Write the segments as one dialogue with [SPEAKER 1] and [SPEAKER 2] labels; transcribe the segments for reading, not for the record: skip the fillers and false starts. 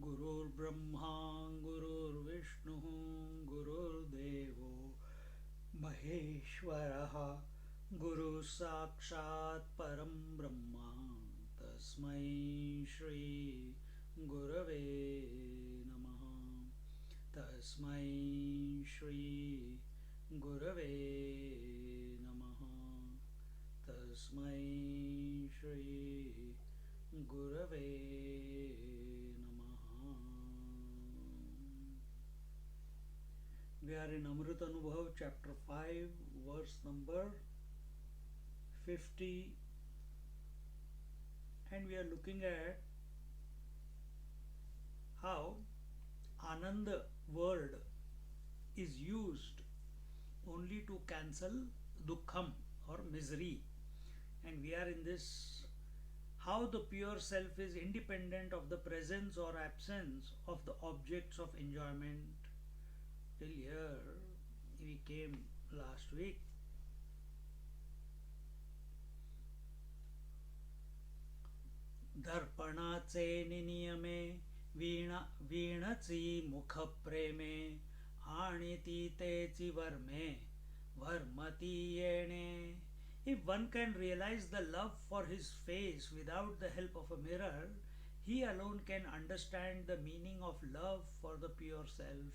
[SPEAKER 1] गुरुर्ब्रह्मा गुरुर्विष्णुः गुरुर्देवो महेश्वरः गुरुः साक्षात् परं ब्रह्म तस्मै श्री गुरवे नमः तस्मै श्री गुरवे नमः तस्मै श्री गुरवे नमः. We are in Amrit Anubhav chapter 5 verse number 50, and we are looking at how Ananda word is used only to cancel dukkham or misery, and we are in this how the pure self is independent of the presence or absence of the objects of enjoyment. Till here we came last week. दर्पणाचे निनियमे वीणची मुख प्रेमे आणि ती तेची वर्मे वर्मती येणे. If one can realize the love for his face without the help of a mirror, he alone can understand the meaning of love for the pure self.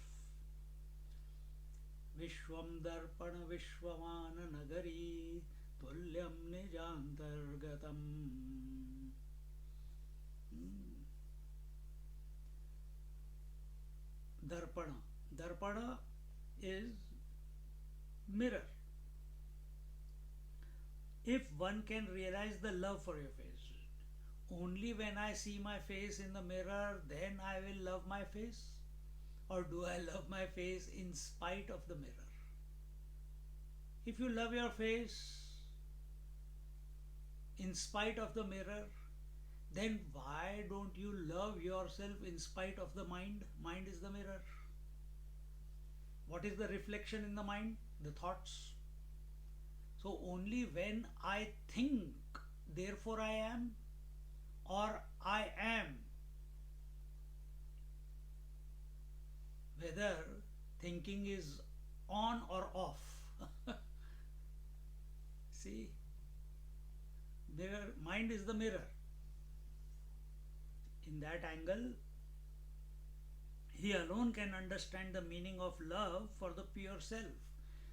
[SPEAKER 1] Vishwam darpana vishwamana nagari tulyam nijantargatam. Darpana. Darpana is mirror. If one can realize the love for your face, only when I see my face in the mirror, then I will love my face? Or do I love my face in spite of the mirror? If you love your face in spite of the mirror, then why don't you love yourself in spite of the mind? Mind is the mirror. What is the reflection in the mind? The thoughts. So only when I think, therefore I am, or I am, whether thinking is on or off. See, mirror, mind is the mirror. In that angle, he alone can understand the meaning of love for the pure self.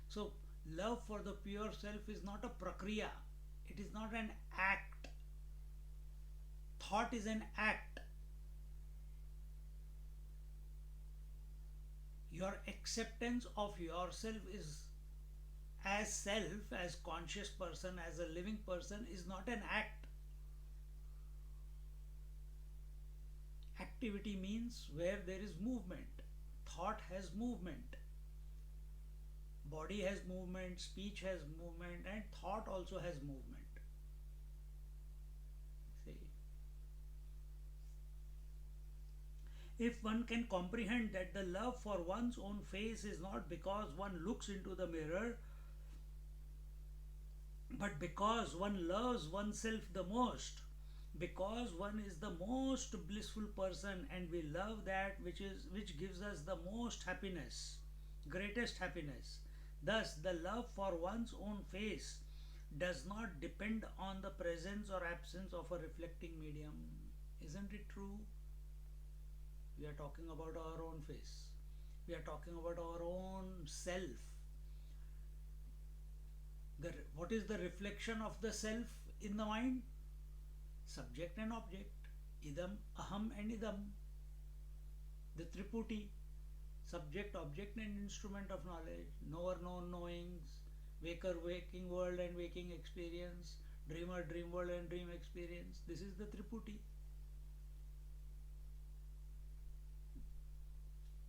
[SPEAKER 1] So love for the pure self is not a prakriya, it is not an act. Thought is an act. Your acceptance of yourself is as self, as conscious person, as a living person is not an act. Activity means where there is movement. Thought has movement. Body has movement, speech has movement, and thought also has movement. See, if one can comprehend that the love for one's own face is not because one looks into the mirror, but because one loves oneself the most, because one is the most blissful person, and we love that which gives us the most happiness, greatest happiness. Thus, the love for one's own face does not depend on the presence or absence of a reflecting medium. Isn't it true? We are talking about our own face. We are talking about our own self. What is the reflection of the self in the mind? Subject and object. Idam, aham and idam. The triputi. Subject, object and instrument of knowledge. Knower, known, knowings. Waker, waking world and waking experience. Dreamer, dream world and dream experience. This is the triputi.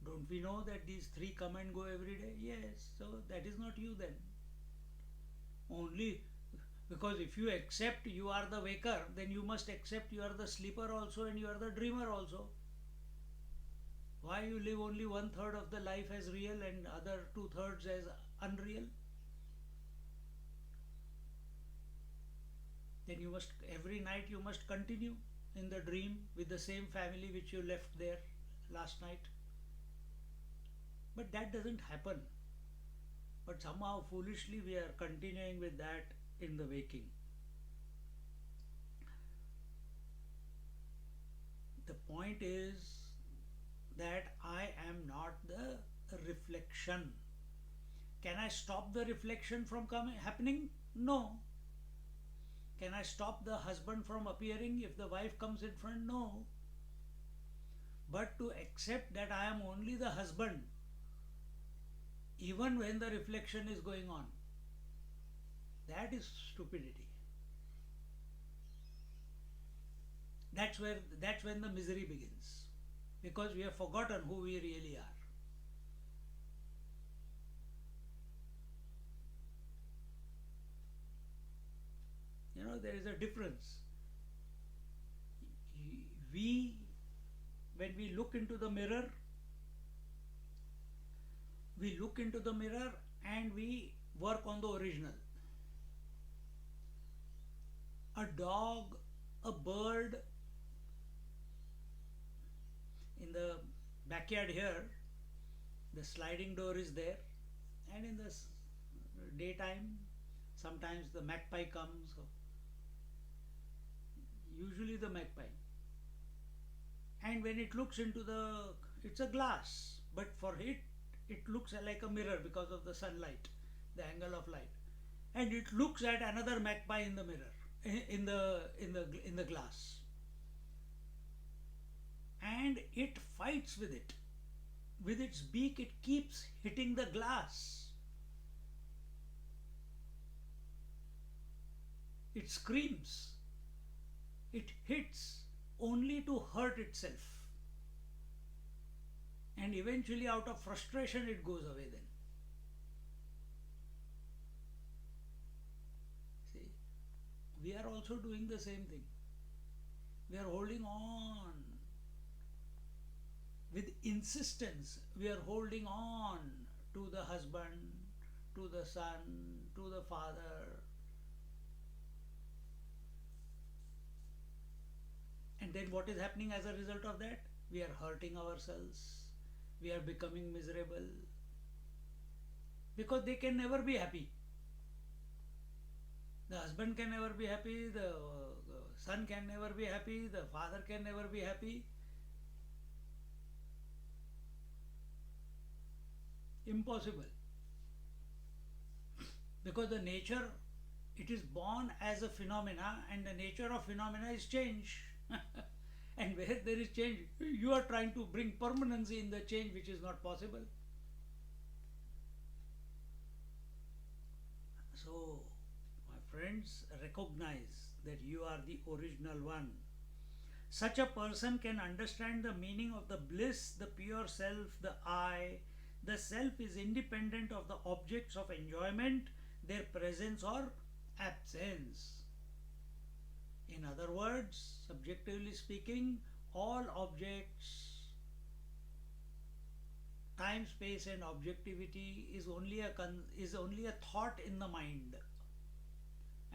[SPEAKER 1] Don't we know that these three come and go every day? Yes. So that is not you then. Only because if you accept you are the waker, then you must accept you are the sleeper also and you are the dreamer also. Why Why you live only one third of the life as real and other two thirds as unreal? Then you must, every night you must continue in the dream with the same family which you left there last night. But that doesn't happen. But somehow foolishly we are continuing with that in the waking. The point is that I am not the reflection. Can I stop the reflection from happening? No. Can I stop the husband from appearing if the wife comes in front? No. But to accept that I am only the husband, even when the reflection is going on, that is stupidity. That's when the misery begins, because we have forgotten who we really are. There is a difference. We, when we look into the mirror, and we work on the original. A dog, a bird, in the backyard here, the sliding door is there, and in the daytime, sometimes the magpie comes, usually the magpie. And when it looks into it's a glass, but for it looks like a mirror because of the sunlight, the angle of light. And it looks at another magpie in the mirror, in the glass. And it fights with it. With its beak, it keeps hitting the glass. It screams. It hits only to hurt itself. And eventually, out of frustration, it goes away then. See, we are also doing the same thing. We are holding on. With insistence, we are holding on to the husband, to the son, to the father. And then what is happening as a result of that? We are hurting ourselves. We are becoming miserable. Because they can never be happy. The husband can never be happy, the son can never be happy, the father can never be happy. Impossible. Because the nature, it is born as a phenomena, and the nature of phenomena is change. And where there is change, you are trying to bring permanency in the change, which is not possible. So, my friends, recognize that you are the original one. Such a person can understand the meaning of the bliss, the pure self, the I. The self is independent of the objects of enjoyment, their presence or absence. In other words, subjectively speaking, all objects, time, space, and objectivity is only a thought in the mind.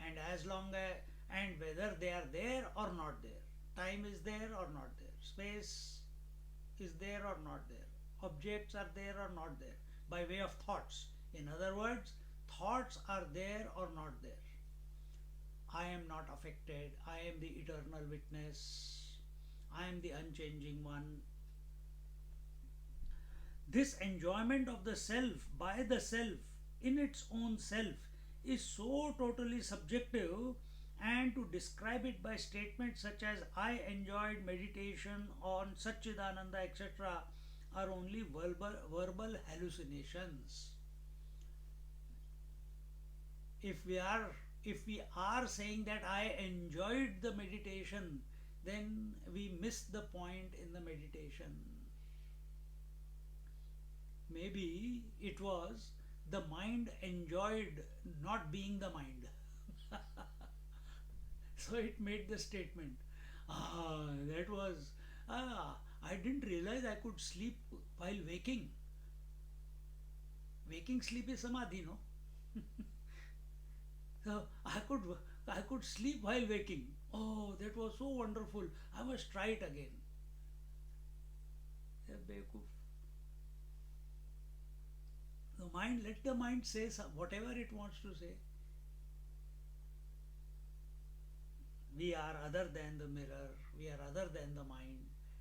[SPEAKER 1] And as long as, and whether they are there or not there, time is there or not there, space is there or not there, objects are there or not there, by way of thoughts. In other words, thoughts are there or not there. I am not affected. I am the eternal witness. I am the unchanging one. This enjoyment of the self by the self in its own self is so totally subjective, and to describe it by statements such as I enjoyed meditation on Satchidananda, etc., are only verbal hallucinations. If we are saying that I enjoyed the meditation, then we miss the point in the meditation. Maybe it was the mind enjoyed not being the mind. So it made the statement, I didn't realize I could sleep while waking. Waking sleep is samadhi, no? So I could sleep while waking. Oh, that was so wonderful. I must try it again. The mind, let the mind say whatever it wants to say. We are other than the mirror, we are other than the mind,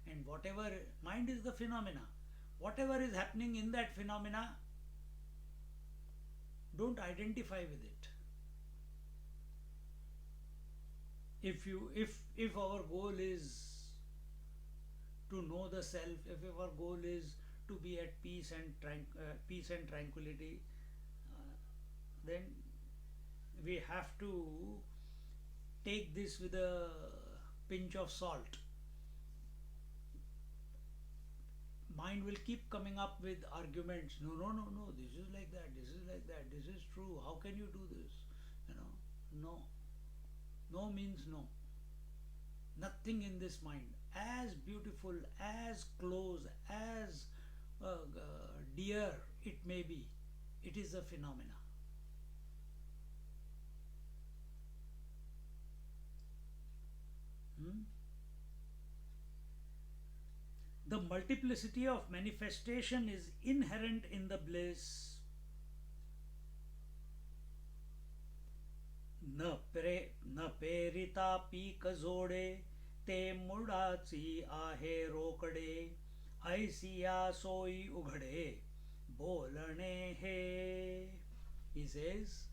[SPEAKER 1] and whatever mind is the phenomena. Whatever is happening in that phenomena, don't identify with it. If our goal is to know the self, if our goal is to be at peace and peace and tranquility, then we have to take this with a pinch of salt. Mind will keep coming up with arguments. No, no, no, no. This is like that. This is like that. This is true. How can you do this? You know, no. No means no. Nothing in this mind, as beautiful, as close, as dear it may be, it is a phenomena. Hmm? The multiplicity of manifestation is inherent in the bliss. न पेरिता peak जोडे ते मुडाची आहे Rokade Isaiah सोई उघडे बोलणे हे. He says,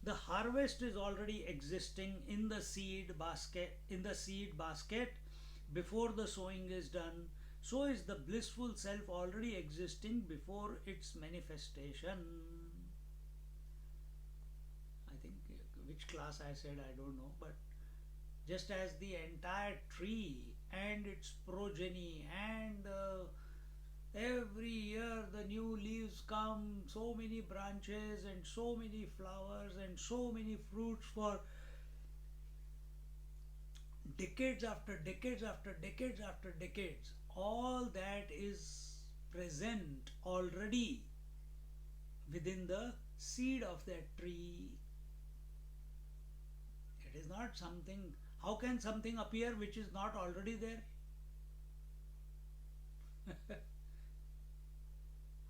[SPEAKER 1] the harvest is already existing in the seed basket before the sowing is done. So is the blissful self already existing before its manifestation. I think which class I said, I don't know, but just as the entire tree and its progeny and every year the new leaves come, so many branches and so many flowers and so many fruits for decades after decades after decades after decades, all that is present already within the seed of that tree. It is not something. How can something appear which is not already there?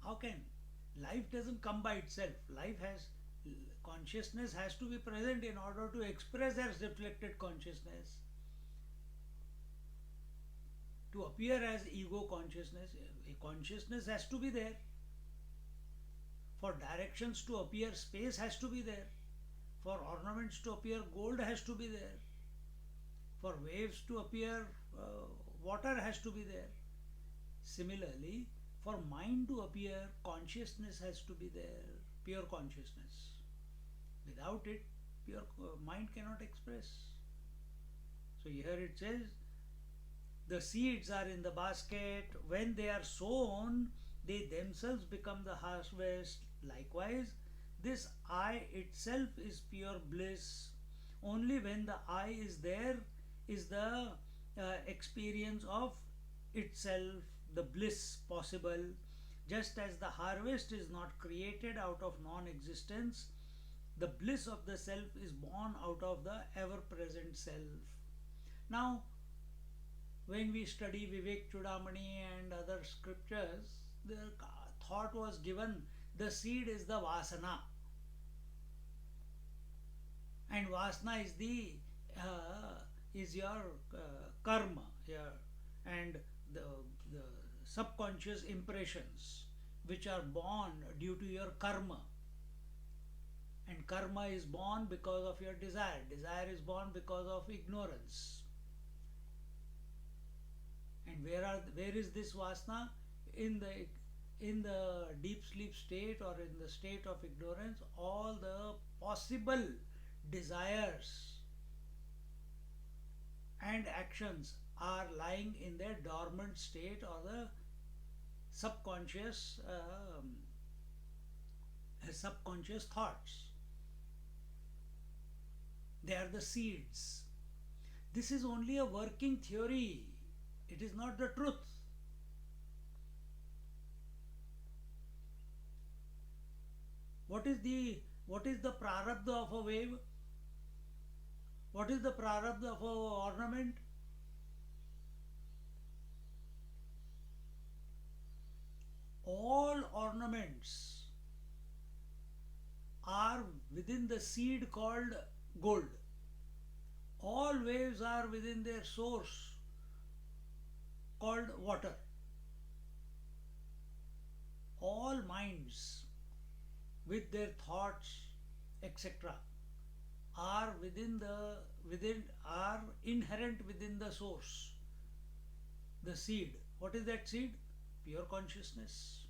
[SPEAKER 1] How can? Life doesn't come by itself. Consciousness has to be present in order to express as reflected consciousness. To appear as ego consciousness, a consciousness has to be there. For directions to appear, space has to be there. For ornaments to appear, gold has to be there. For waves to appear, water has to be there. Similarly, for mind to appear, consciousness has to be there, pure consciousness. Without it, pure mind cannot express. So here it says, the seeds are in the basket. When they are sown, they themselves become the harvest. Likewise, this I itself is pure bliss. Only when the I is there is the experience of itself, the bliss possible. Just as the harvest is not created out of non-existence, the bliss of the self is born out of the ever-present self. Now, when we study Vivek Chudamani and other scriptures, the thought was given, the seed is the vasana. And vasana is your karma here, and the subconscious impressions which are born due to your karma. And karma is born because of your desire. Desire is born because of ignorance. And where is this vasana? In the deep sleep state or in the state of ignorance, all the possible desires and actions are lying in their dormant state or the subconscious as subconscious thoughts. They are the seeds. This is only a working theory. It is not the truth. What is the prarabdha of a wave? What is the prarabdha of a ornament? All ornaments are within the seed called gold. All waves are within their source called water. All minds with their thoughts, etc., are are inherent within the source, the seed. What is that seed? Pure consciousness.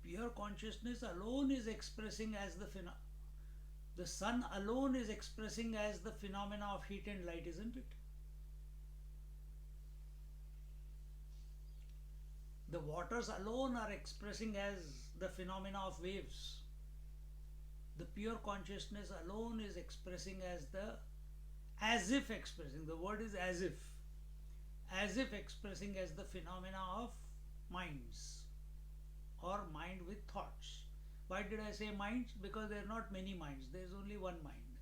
[SPEAKER 1] Pure consciousness alone is expressing as the sun alone is expressing as the phenomena of heat and light, isn't it? The waters alone are expressing as the phenomena of waves. The pure consciousness alone is expressing as if expressing, the word is as if expressing as the phenomena of minds or mind with thoughts. Why did I say minds? Because there are not many minds, there is only one mind.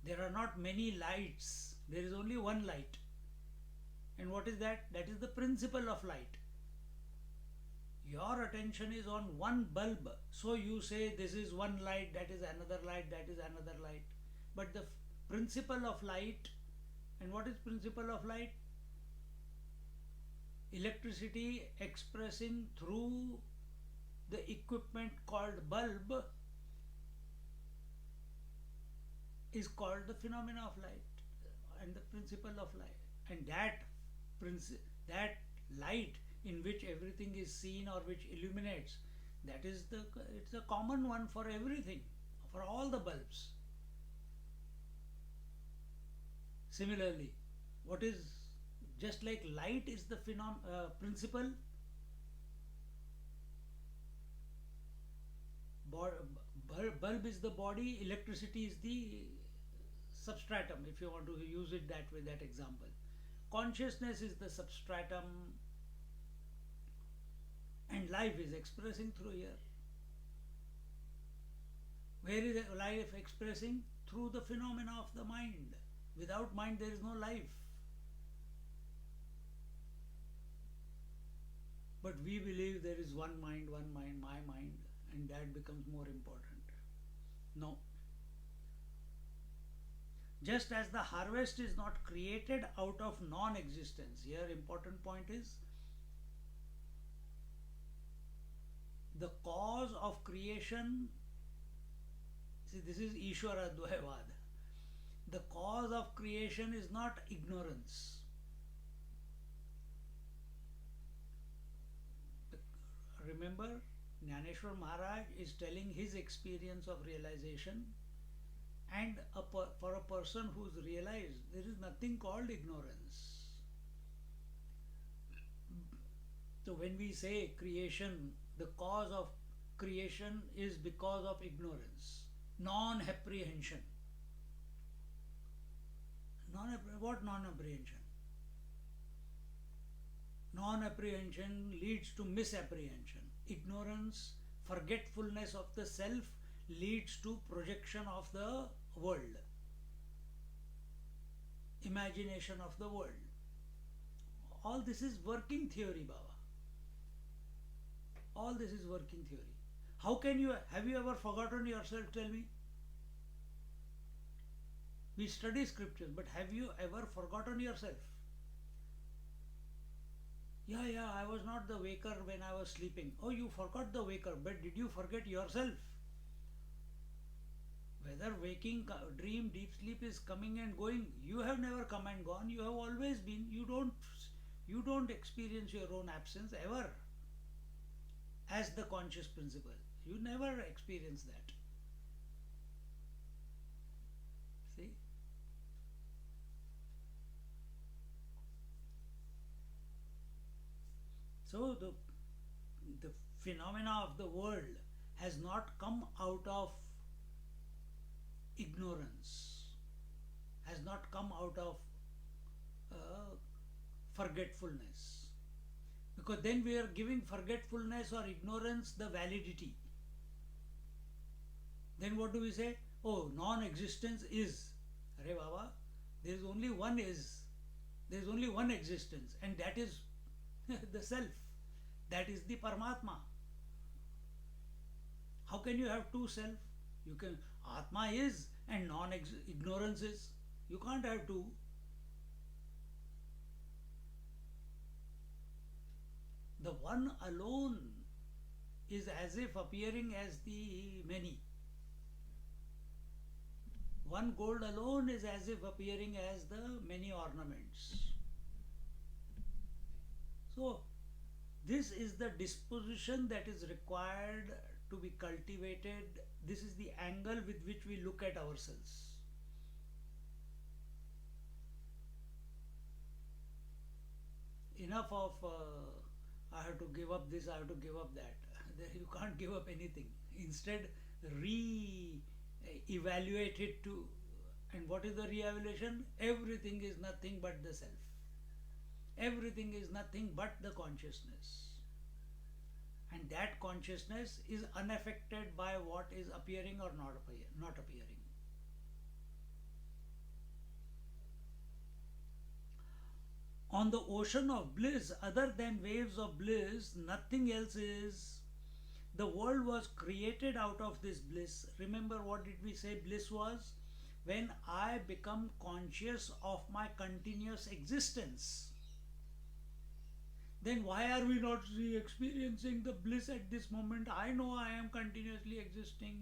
[SPEAKER 1] There are not many lights, there is only one light. And what is that? That is the principle of light. Your attention is on one bulb, so you say this is one light, that is another light, that is another light. But the principle of light, and what is principle of light? Electricity expressing through the equipment called bulb is called the phenomena of light and the principle of light. And that light in which everything is seen or which illuminates, it's a common one for everything, for all the bulbs. Similarly, what is just like light is the principle, bulb is the body, electricity is the substratum, if you want to use it that way, that example. Consciousness is the substratum, and life is expressing through here. Where is life expressing? Through the phenomena of the mind. Without mind there is no life. But we believe there is one mind, my mind, and that becomes more important. No. Just as the harvest is not created out of non-existence, here important point is the cause of creation. See, this is Ishvara Dvayavad. The cause of creation is not ignorance. Remember, Jnaneshwar Maharaj is telling his experience of realization, and for a person who's realized, there is nothing called ignorance. So when we say creation, the cause of creation is because of ignorance, non-apprehension. What non-apprehension? Non-apprehension leads to misapprehension. Ignorance, forgetfulness of the self leads to projection of the world, imagination of the world. All this is working theory, Baba. All this is working theory. How can you, have you ever forgotten yourself? Tell me. We study scriptures, but have you ever forgotten yourself? Yeah, I was not the waker when I was sleeping. Oh, you forgot the waker, but did you forget yourself? Whether waking, dream, deep sleep is coming and going, you have never come and gone. You have always been. You don't experience your own absence ever as the conscious principle. You never experience that. See? So the phenomena of the world has not come out of ignorance, has not come out of uh, forgetfulness. Because then we are giving forgetfulness or ignorance the validity. Then what do we say? Oh, non existence is. Arey Baba, there is only one is. There is only one existence, and that is the self. That is the Paramatma. How can you have two self? You can. Atma is and non ignorance is. You can't have two. The one alone is as if appearing as the many. One gold alone is as if appearing as the many ornaments. So, this is the disposition that is required to be cultivated. This is the angle with which we look at ourselves. Enough of I have to give up this, I have to give up that. You can't give up anything. Instead, re-evaluate it to, and what is the re-evaluation? Everything is nothing but the self. Everything is nothing but the consciousness. And that consciousness is unaffected by what is appearing or not appearing. On the ocean of bliss, other than waves of bliss, nothing else is. The world was created out of this bliss. Remember what did we say bliss was? When I become conscious of my continuous existence. Then why are we not experiencing the bliss at this moment? I know I am continuously existing.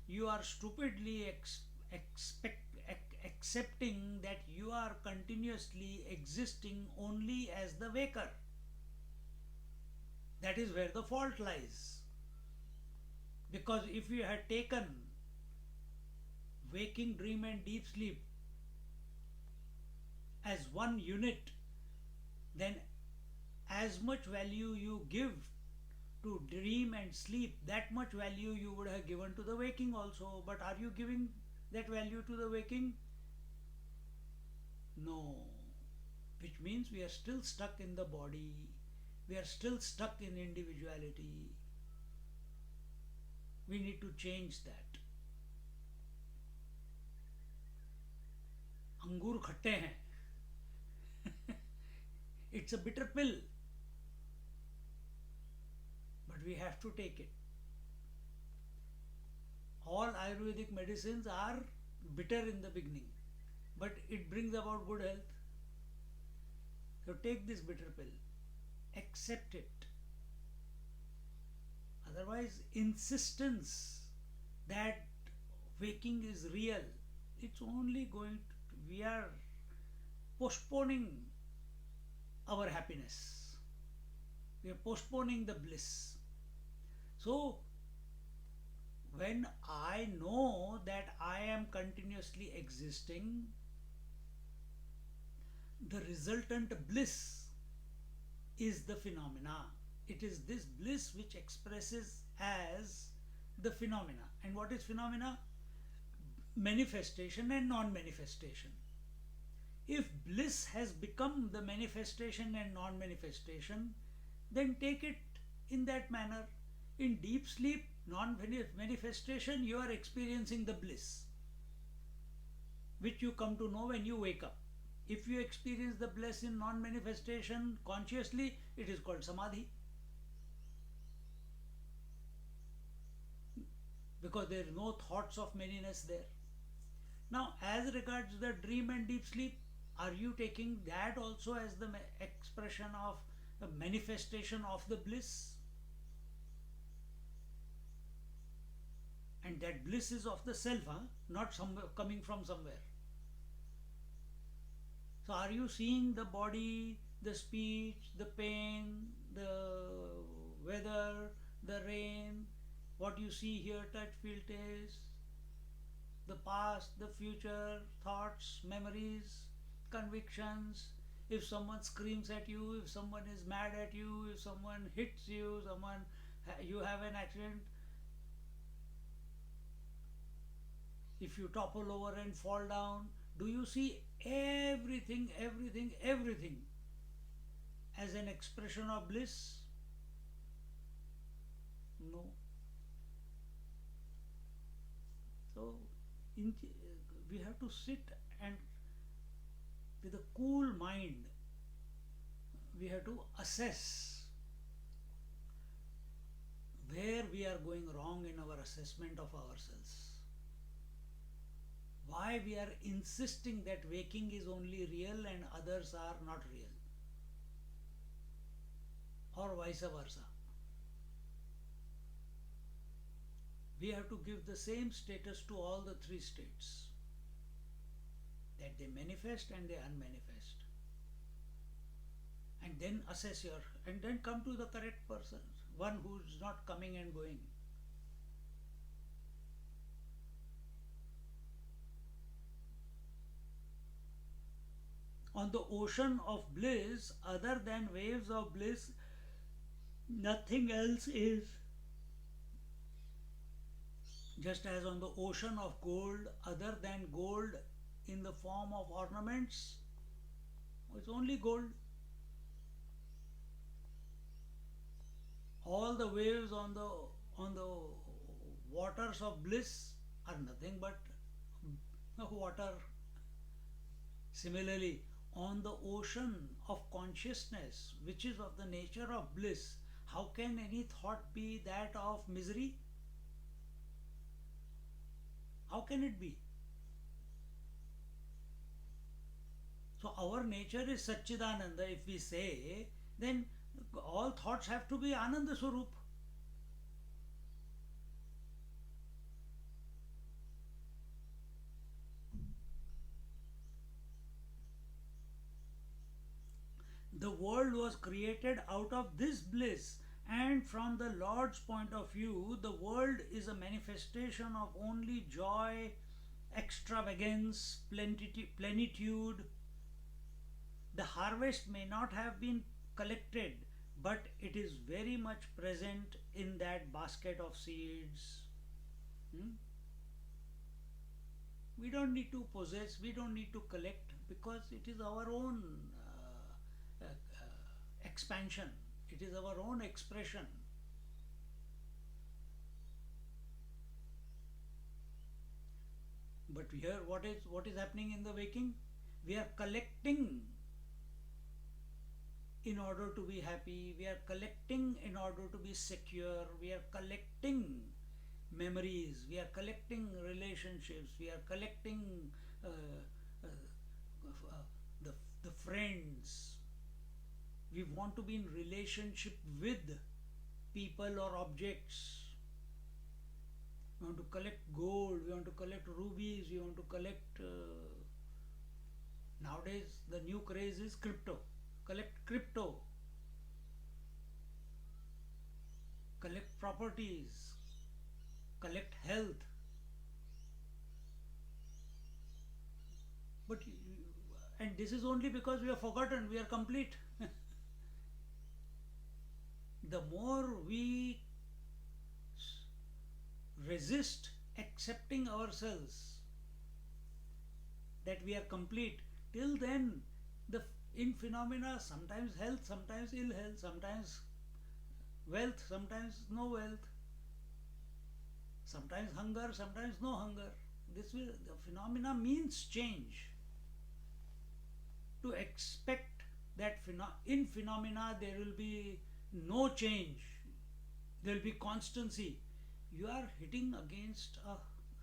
[SPEAKER 1] You are stupidly accepting that you are continuously existing only as the waker. That is where the fault lies. Because if you had taken waking, dream, and deep sleep as one unit, then as much value you give to dream and sleep, that much value you would have given to the waking also. But are you giving that value to the waking? No. Which means we are still stuck in the body. We are still stuck in individuality. We need to change that. अंगूर खट्टे हैं. It's a bitter pill. But we have to take it. All Ayurvedic medicines are bitter in the beginning, but it brings about good health. So take this bitter pill. Accept it. Otherwise, insistence that waking is real, it's only going to, we are postponing our happiness. We are postponing the bliss. So, when I know that I am continuously existing, the resultant bliss is the phenomena. It is this bliss which expresses as the phenomena. And what is phenomena? Manifestation and non-manifestation. If bliss has become the manifestation and non-manifestation, then take it in that manner. In deep sleep, non-manifestation, you are experiencing the bliss, which you come to know when you wake up. If you experience the bliss in non-manifestation consciously, it is called samadhi. Because there are no thoughts of manyness there. Now, as regards the dream and deep sleep, are you taking that also as the expression of a manifestation of the bliss? And that bliss is of the self, not coming from somewhere. So are you seeing the body, the speech, the pain, the weather, the rain, what you see, hear, touch, feel, taste, the past, the future, thoughts, memories, convictions, if someone screams at you, if someone is mad at you, if someone hits you, you have an accident, if you topple over and fall down, do you see everything as an expression of bliss? No. So in, we have to sit and with a cool mind we have to assess where we are going wrong in our assessment of ourselves. Why we are insisting that waking is only real and others are not real, or vice versa. We have to give the same status to all the three states, that they manifest and they unmanifest, and then assess your, and then come to the correct person, one who's not coming and going. On the ocean of bliss, other than waves of bliss, nothing else is. Just as on the ocean of gold, other than gold in the form of ornaments, it's only gold. All the waves on the waters of bliss are nothing but water. Similarly, on the ocean of consciousness, which is of the nature of bliss, how can any thought be that of misery? How can it be? So our nature is Satchidananda. If we say, then all thoughts have to be Ananda Swarup. The world was created out of this bliss, and from the Lord's point of view, the world is a manifestation of only joy, extravagance, plenitude. The harvest may not have been collected, but it is very much present in that basket of seeds. Hmm? We don't need to possess, we don't need to collect, because it is our own expansion, it is our own expression. But here, what is happening in the waking? We are collecting in order to be happy, we are collecting in order to be secure, we are collecting memories, we are collecting relationships, we are collecting uh, uh, the friends. We want to be in relationship with people or objects. We want to collect gold, we want to collect rubies, we want to collect. Nowadays, the new craze is crypto. Collect crypto, collect properties, collect health. But and this is only because we have forgotten, we are complete. The more we resist accepting ourselves that we are complete, till then the in phenomena, sometimes health, sometimes ill health, sometimes wealth, sometimes no wealth, sometimes hunger, sometimes no hunger. The phenomena means change. To expect that in phenomena there will be no change, there will be constancy, you are hitting against a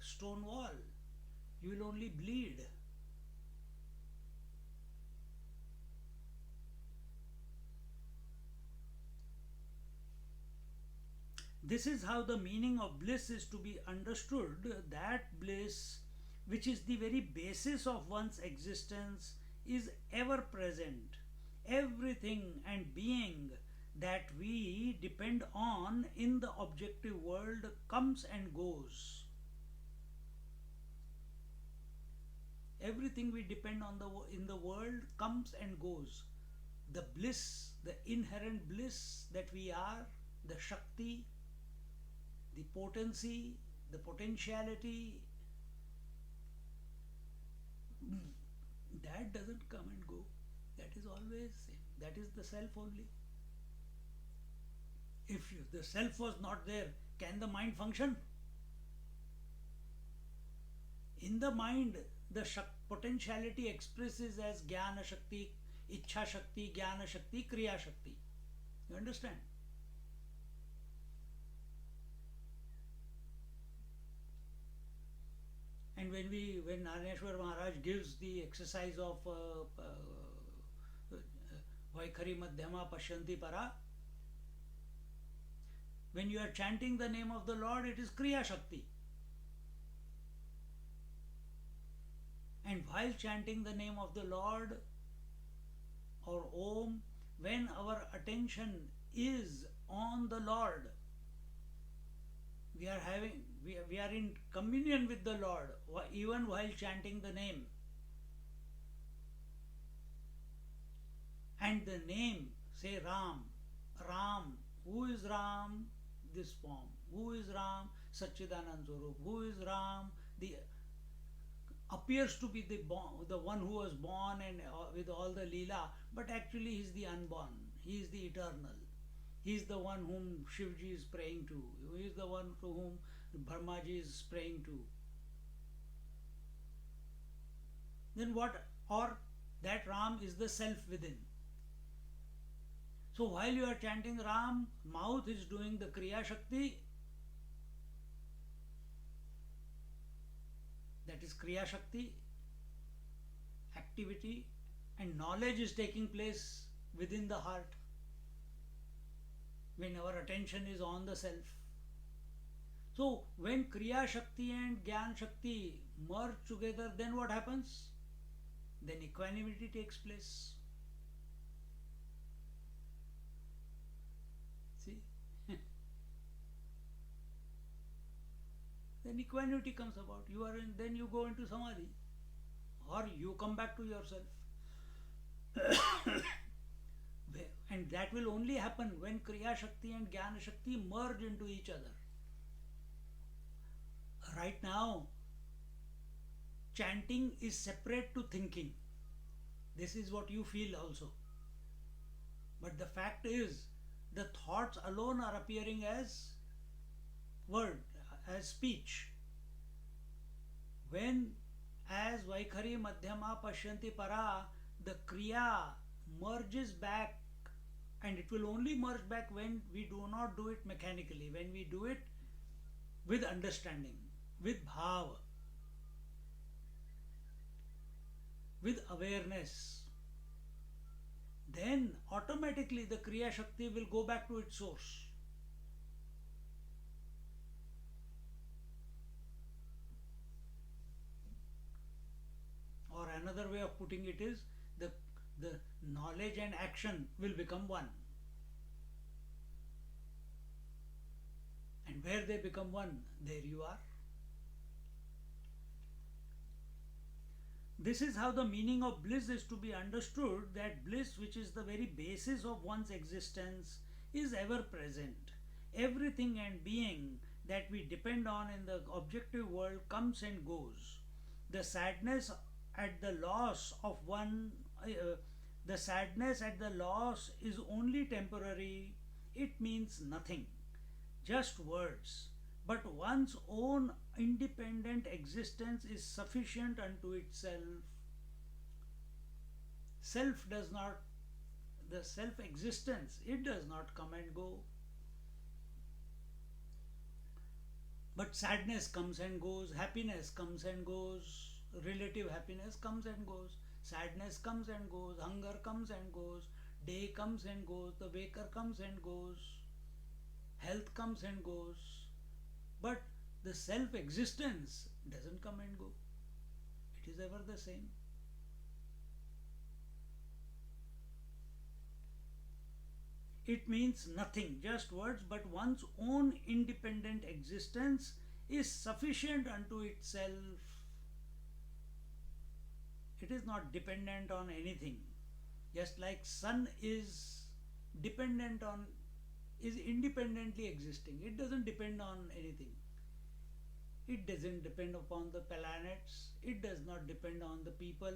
[SPEAKER 1] stone wall. You will only bleed. This is how the meaning of bliss is to be understood, that bliss, which is the very basis of one's existence, is ever present. Everything and being that we depend on in the objective world comes and goes. Everything we depend on in the world comes and goes. The bliss, the inherent bliss that we are, the Shakti, the potency, the potentiality, that doesn't come and go. That is always same. That is the self only. If the self was not there, can the mind function? In the mind, the potentiality expresses as Jnana Shakti, Ichha Shakti, Jnana Shakti, Kriya Shakti. You understand? And when Narayeshwar Maharaj gives the exercise of Vaikhari Madhyama Pashyanti Para, when you are chanting the name of the Lord, it is Kriya Shakti. And while chanting the name of the Lord or Om, when our attention is on the Lord, we are in communion with the Lord even while chanting the name. And the name, say Ram. Ram. Who is Ram? This form. Who is Ram? Satchidanand Swarup. Who is Ram? The appears to be the one who was born and with all the Leela, but actually he is the unborn. He is the eternal. He is the one whom Shivji is praying to. He is the one to whom Brahmaji is praying to. Then what? Or that Ram is the self within. So while you are chanting Ram, mouth is doing the Kriya Shakti. That is Kriya Shakti, activity, and knowledge is taking place within the heart when our attention is on the self. So when Kriya Shakti and Gyan Shakti merge together, then what happens? Then equanimity takes place. See? Then equanimity comes about. Then you go into samadhi, or you come back to yourself. And that will only happen when Kriya Shakti and Jnana Shakti merge into each other. Right now, chanting is separate to thinking. This is what you feel also. But the fact is, the thoughts alone are appearing as word, as speech. When, as Vaikhari Madhyama Pashyanti Para, the Kriya merges back, and it will only merge back when we do not do it mechanically, when we do it with understanding, with bhava, with awareness. Then automatically the Kriya Shakti will go back to its source. Or another way of putting it is, the knowledge and action will become one. And where they become one, there you are. This is how the meaning of bliss is to be understood, that bliss, which is the very basis of one's existence, is ever present. Everything and being that we depend on in the objective world comes and goes. The sadness at the loss of the sadness at the loss is only temporary. It means nothing, just words. But one's own independent existence is sufficient unto itself. The self-existence, it does not come and go. But sadness comes and goes, happiness comes and goes, relative happiness comes and goes, sadness comes and goes, hunger comes and goes, day comes and goes, the waker comes and goes, health comes and goes. But the self-existence doesn't come and go. It is ever the same. It means nothing, just words, but one's own independent existence is sufficient unto itself. It is not dependent on anything. Just like sun is dependent on, is independently existing. It doesn't depend on anything. It doesn't depend upon the planets. It does not depend on the people.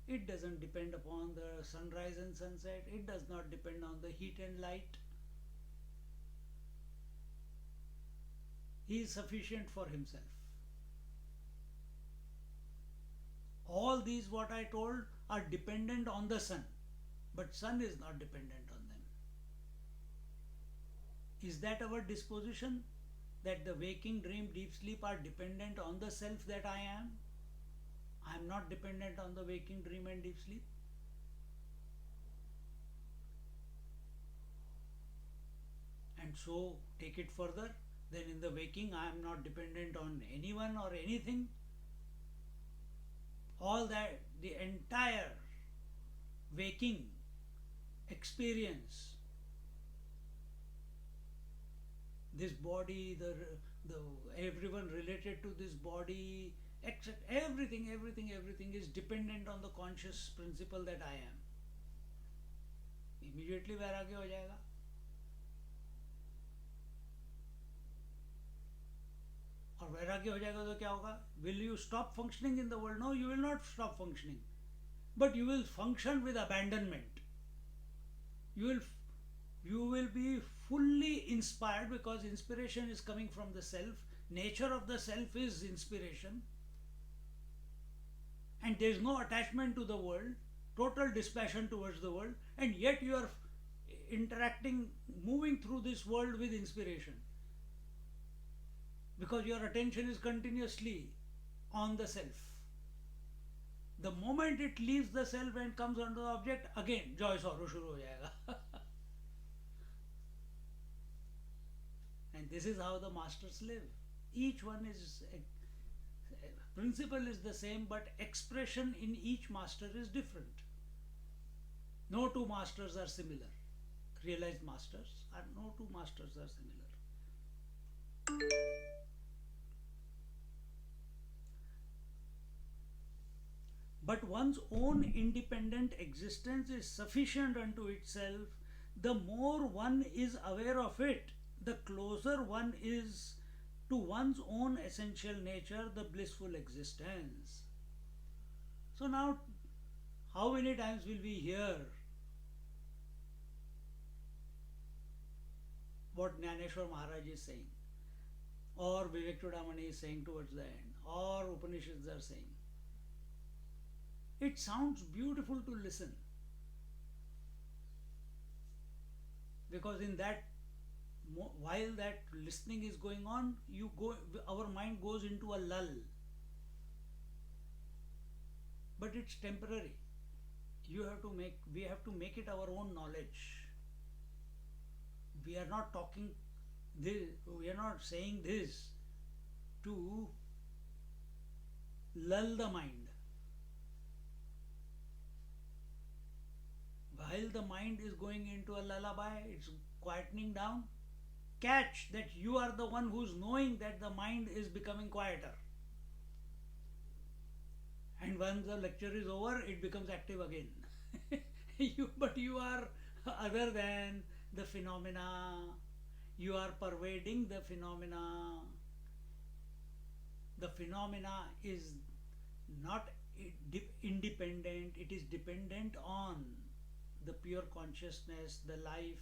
[SPEAKER 1] It doesn't depend upon the sunrise and sunset. It does not depend on the heat and light. He is sufficient for himself. All these what I told are dependent on the sun, but sun is not dependent on them. Is that our disposition? That the waking, dream, deep sleep are dependent on the self that I am? I am not dependent on the waking, dream and deep sleep. And so take it further. Then in the waking I am not dependent on anyone or anything. All that, the entire waking experience, this body, the everyone related to this body, except everything is dependent on the conscious principle that I am. Immediately वैराग्य हो जाएगा. और वैराग्य हो जाएगा तो क्या होगा? Will you stop functioning in the world? No, you will not stop functioning. But you will function with abandonment. You will be fully inspired, because inspiration is coming from the self. Nature of the self is inspiration. And there is no attachment to the world, total dispassion towards the world, and yet you are interacting, moving through this world with inspiration. Because your attention is continuously on the self. The moment it leaves the self and comes onto the object, again joy sorrow shuru ho jayega. And this is how the masters live. Each one is, principle is the same, but expression in each master is different. No two masters are similar. Realized masters are, no two masters are similar. But one's own independent existence is sufficient unto itself. The more one is aware of it, the closer one is to one's own essential nature, the blissful existence. So now, how many times will we hear what Jnaneshwar Maharaj is saying, or Vivek Chudamani is saying towards the end, or Upanishads are saying? It sounds beautiful to listen, because in that, while that listening is going on, our mind goes into a lull. But it's temporary. We have to make it our own knowledge. We are not talking this, we are not saying this to lull the mind. While the mind is going into a lullaby, it's quietening down, catch that you are the one who's knowing that the mind is becoming quieter. And once the lecture is over, it becomes active again. But you are other than the phenomena. You are pervading the phenomena. The phenomena is not independent, it is dependent on the pure consciousness, the life.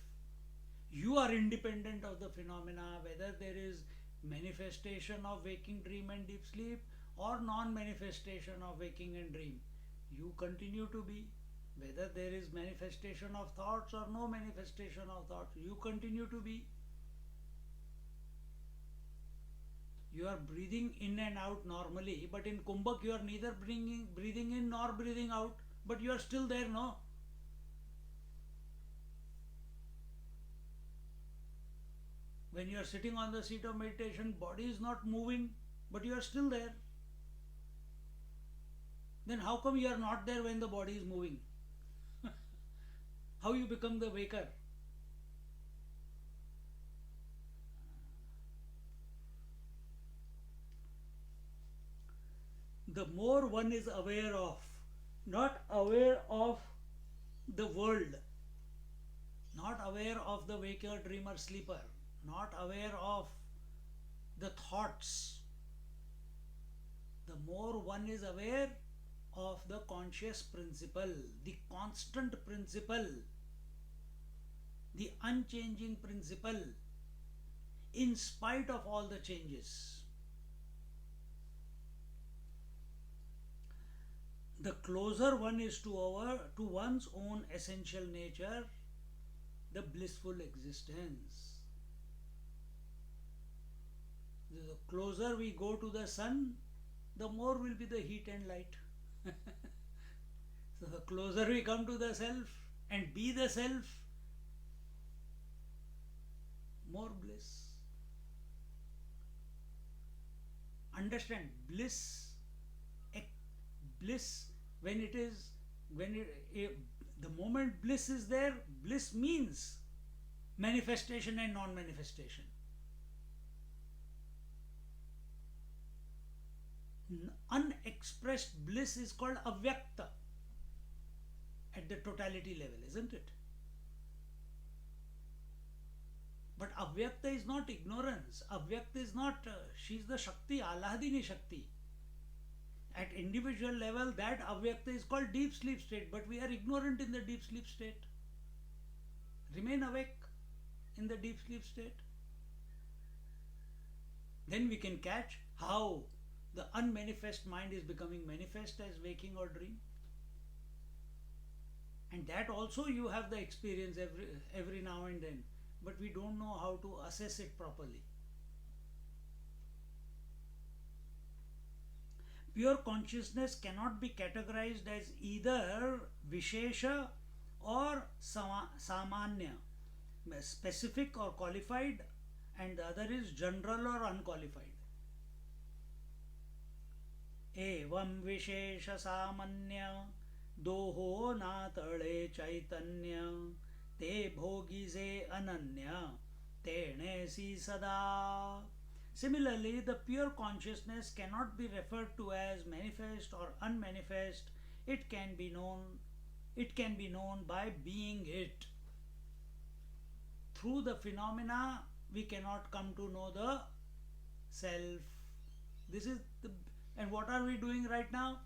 [SPEAKER 1] You are independent of the phenomena, whether there is manifestation of waking, dream and deep sleep, or non-manifestation of waking and dream. You continue to be. Whether there is manifestation of thoughts or no manifestation of thoughts, you continue to be. You are breathing in and out normally, but in Kumbhak you are neither breathing in nor breathing out, but you are still there, no? When you are sitting on the seat of meditation, body is not moving, but you are still there. Then how come you are not there when the body is moving? How you become the waker? The more one is aware of not aware of the world, not aware of the waker, dreamer, sleeper, not aware of the thoughts. The more one is aware of the conscious principle, the constant principle, the unchanging principle, in spite of all the changes. The closer one is to one's own essential nature, the blissful existence. The closer we go to the sun, the more will be the heat and light. So the closer we come to the self and be the self, more bliss. Understand bliss, bliss when it is when the moment bliss is there, bliss means manifestation and non-manifestation. Unexpressed bliss is called avyakta at the totality level, isn't it? But avyakta is not ignorance. Avyakta is not, she's the Shakti, Alahadini Shakti. At individual level, that avyakta is called deep sleep state, but we are ignorant in the deep sleep state. Remain awake in the deep sleep state. Then we can catch how the unmanifest mind is becoming manifest as waking or dream. And that also you have the experience every now and then, but we don't know how to assess it properly. Pure consciousness cannot be categorized as either Vishesha or Samanya, specific or qualified, and the other is general or unqualified. एवं विशेष सामान्य दोहो ना तळे चैतन्य ते भोगी से अनन्य तेणे सी सदा. Similarly, the pure consciousness cannot be referred to as manifest or unmanifest. It can be known by being it. Through the phenomena, we cannot come to know the self. This is the, and what are we doing right now?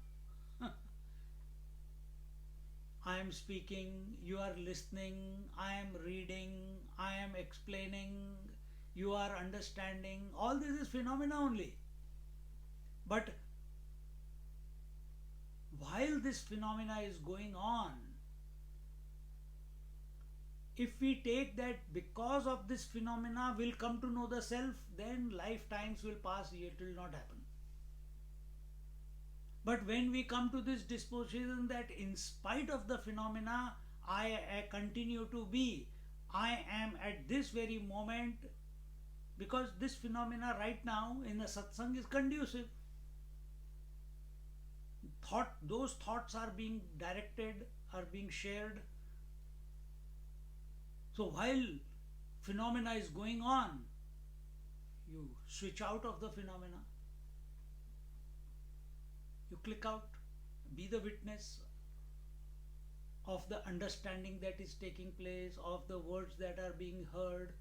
[SPEAKER 1] I am speaking, you are listening, I am reading, I am explaining, you are understanding. All this is phenomena only. But while this phenomena is going on, if we take that because of this phenomena we'll come to know the self, then lifetimes will pass, it will not happen. But when we come to this disposition that in spite of the phenomena, I continue to be, I am at this very moment, because this phenomena right now in the satsang is conducive. Those thoughts are being directed, are being shared. So while phenomena is going on, you switch out of the phenomena. You click out, be the witness of the understanding that is taking place, of the words that are being heard.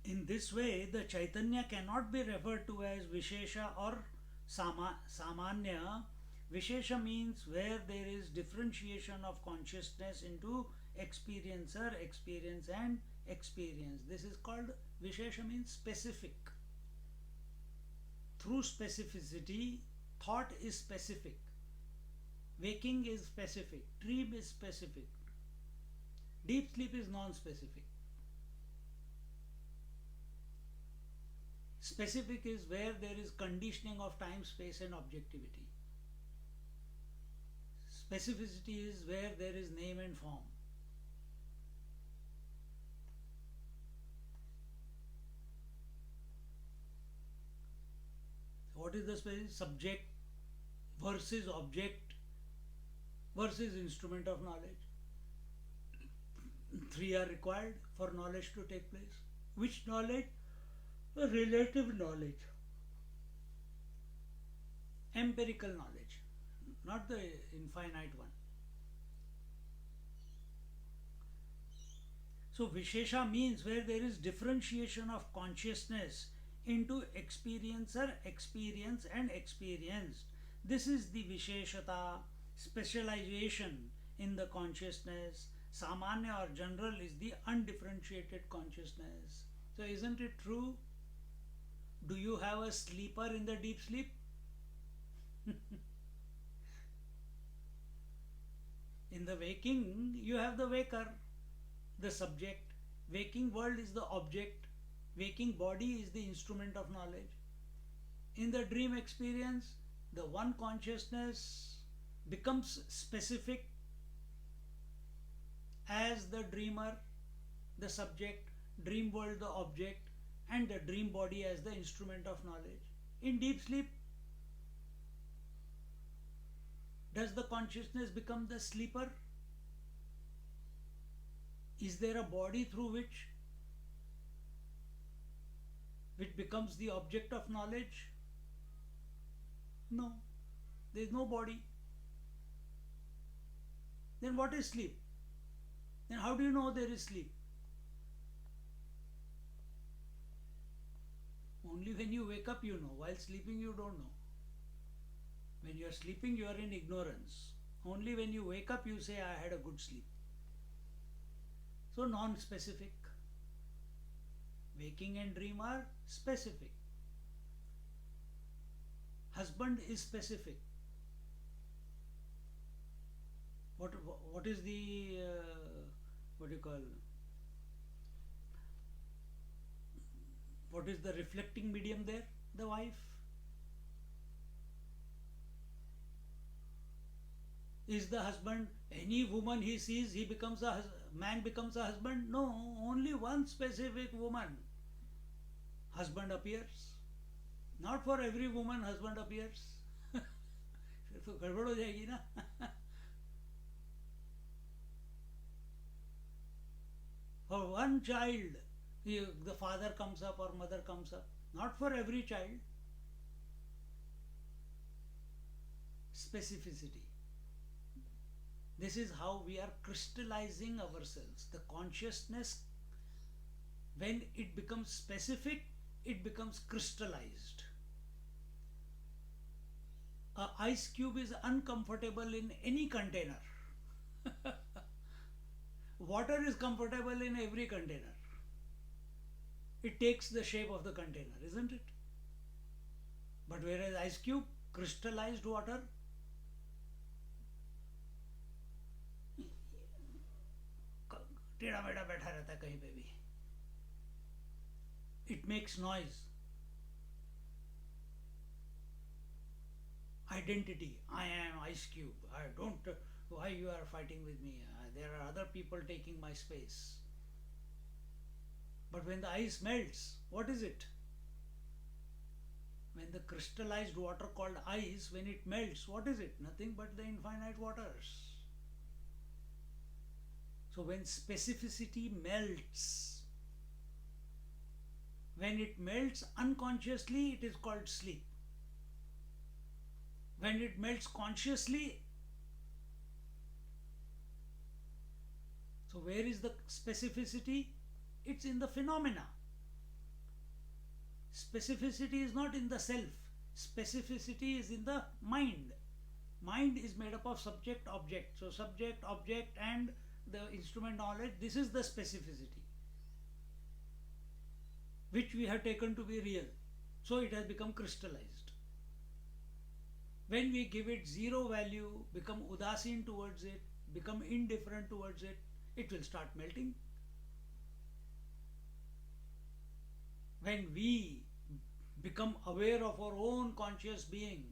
[SPEAKER 1] In this way, the Chaitanya cannot be referred to as Vishesha or Samanya. Vishesha means where there is differentiation of consciousness into experiencer, experience and experience. This is called Vishesha, means specific. Through specificity, thought is specific. Waking is specific. Dream is specific. Deep sleep is non-specific. Specific is where there is conditioning of time, space and objectivity. Specificity is where there is name and form. What is the specific? Subject versus object versus instrument of knowledge. Three are required for knowledge to take place. Which knowledge? A relative knowledge, empirical knowledge, not the infinite one. So Vishesha means where there is differentiation of consciousness into experiencer, experience and experienced. This is the Visheshata, specialization in the consciousness. Samanya or general is the undifferentiated consciousness. So isn't it true? Do you have a sleeper in the deep sleep? In the waking, you have the waker, the subject. Waking world is the object. Waking body is the instrument of knowledge. In the dream experience, the one consciousness becomes specific as the dreamer, the subject, dream world, the object, and the dream body as the instrument of knowledge. In deep sleep, does the consciousness become the sleeper? Is there a body through which becomes the object of knowledge? No, there is no body. Then what is sleep? Then how do you know there is sleep? Only when you wake up you know. While sleeping you don't know. When you are sleeping you are in ignorance. Only when you wake up you say I had a good sleep. So non-specific. Waking and dream are specific. Husband is specific. What is the what do you call? What is the reflecting medium there? The wife. Is the husband any woman he sees he becomes a man becomes a husband? No, only one specific woman. Husband appears. Not for every woman husband appears. तो गड़बड़ हो जाएगी ना. For one child, the father comes up or mother comes up. Not for every child. Specificity. This is how we are crystallizing ourselves. The consciousness, when it becomes specific, it becomes crystallized. An ice cube is uncomfortable in any container. Water is comfortable in every container. It takes the shape of the container, isn't it? But whereas ice cube, crystallized water, टेढ़ा मेढ़ा बैठा रहता है कहीं पे भी. It makes noise. Identity. I am ice cube. I don't. Why you are fighting with me? There are other people taking my space. But when the ice melts, what is it? When the crystallized water called ice, when it melts, what is it? Nothing but the infinite waters. So when specificity melts, when it melts unconsciously, it is called sleep. When it melts consciously, so where is the specificity? It's in the phenomena. Specificity is not in the self. Specificity is in the mind. Mind is made up of subject, object. So subject, object and the instrument knowledge, this is the specificity which we have taken to be real. So it has become crystallized. When we give it zero value, become udasin towards it, become indifferent towards it, it will start melting. When we become aware of our own conscious being,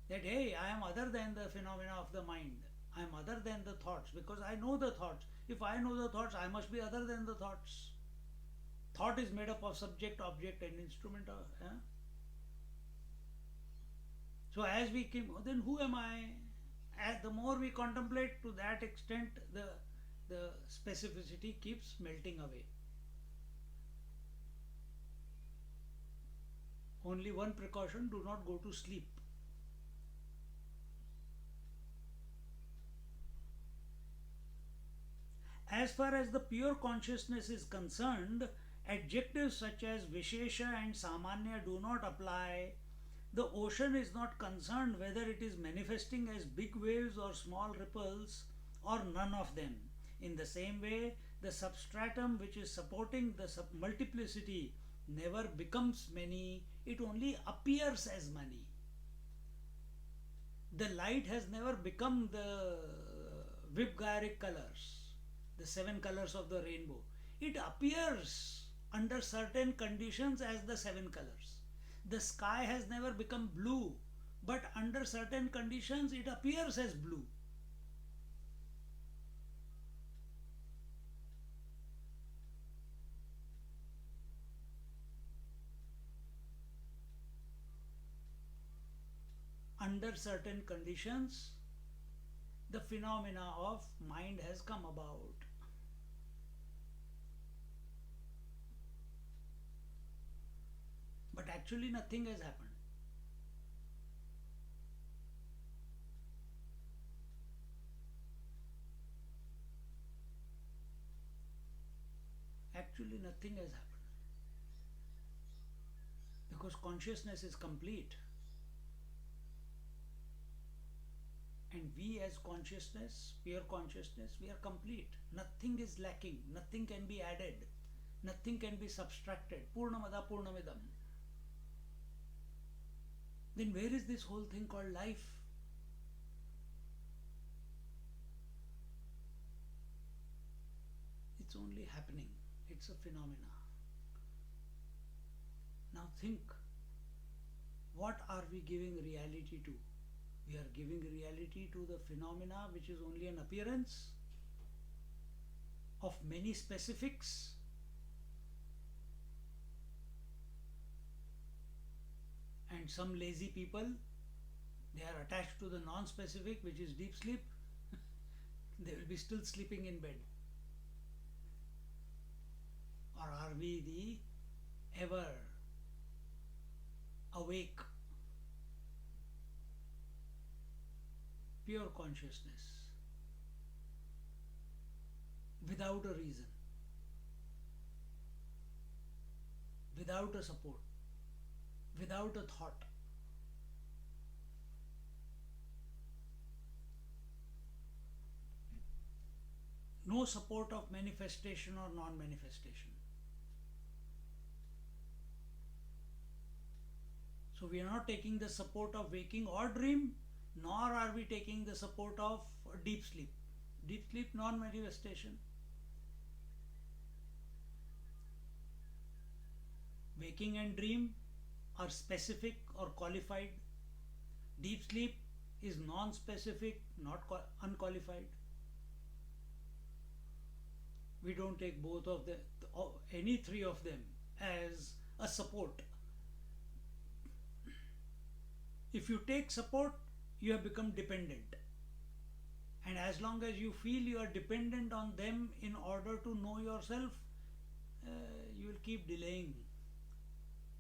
[SPEAKER 1] that hey, I am other than the phenomena of the mind, I am other than the thoughts, because I know the thoughts. If I know the thoughts, I must be other than the thoughts. Thought is made up of subject, object and instrument. So as we came, then who am I? As the more we contemplate, to that extent the the specificity keeps melting away. Only one precaution, do not go to sleep. As far as the pure consciousness is concerned, adjectives such as Vishesha and Samanya do not apply. The ocean is not concerned whether it is manifesting as big waves or small ripples or none of them. In the same way, the substratum which is supporting the multiplicity never becomes many, it only appears as many. The light has never become the Vibgaric colors, the seven colors of the rainbow. It appears under certain conditions as the seven colors. The sky has never become blue, but under certain conditions it appears as blue. Under certain conditions, the phenomena of mind has come about. But actually, nothing has happened. Actually, nothing has happened because consciousness is complete. And we, as consciousness, pure consciousness, we are complete. Nothing is lacking, nothing can be added, nothing can be subtracted. Purnamada Purnamidam. Then where is this whole thing called life? It's only happening, it's a phenomena. Now think, what are we giving reality to? We are giving reality to the phenomena which is only an appearance of many specifics. And some lazy people, they are attached to the non-specific, which is deep sleep. They will be still sleeping in bed. Or are we the ever awake, pure consciousness, without a reason, without a support, without a thought? No support of manifestation or non-manifestation. So we are not taking the support of waking or dream, nor are we taking the support of deep sleep. Deep sleep, non-manifestation. Waking and dream are specific or qualified. Deep sleep is non-specific, not unqualified. We don't take both of them, any three of them, as a support. If you take support, you have become dependent. And as long as you feel you are dependent on them in order to know yourself, you will keep delaying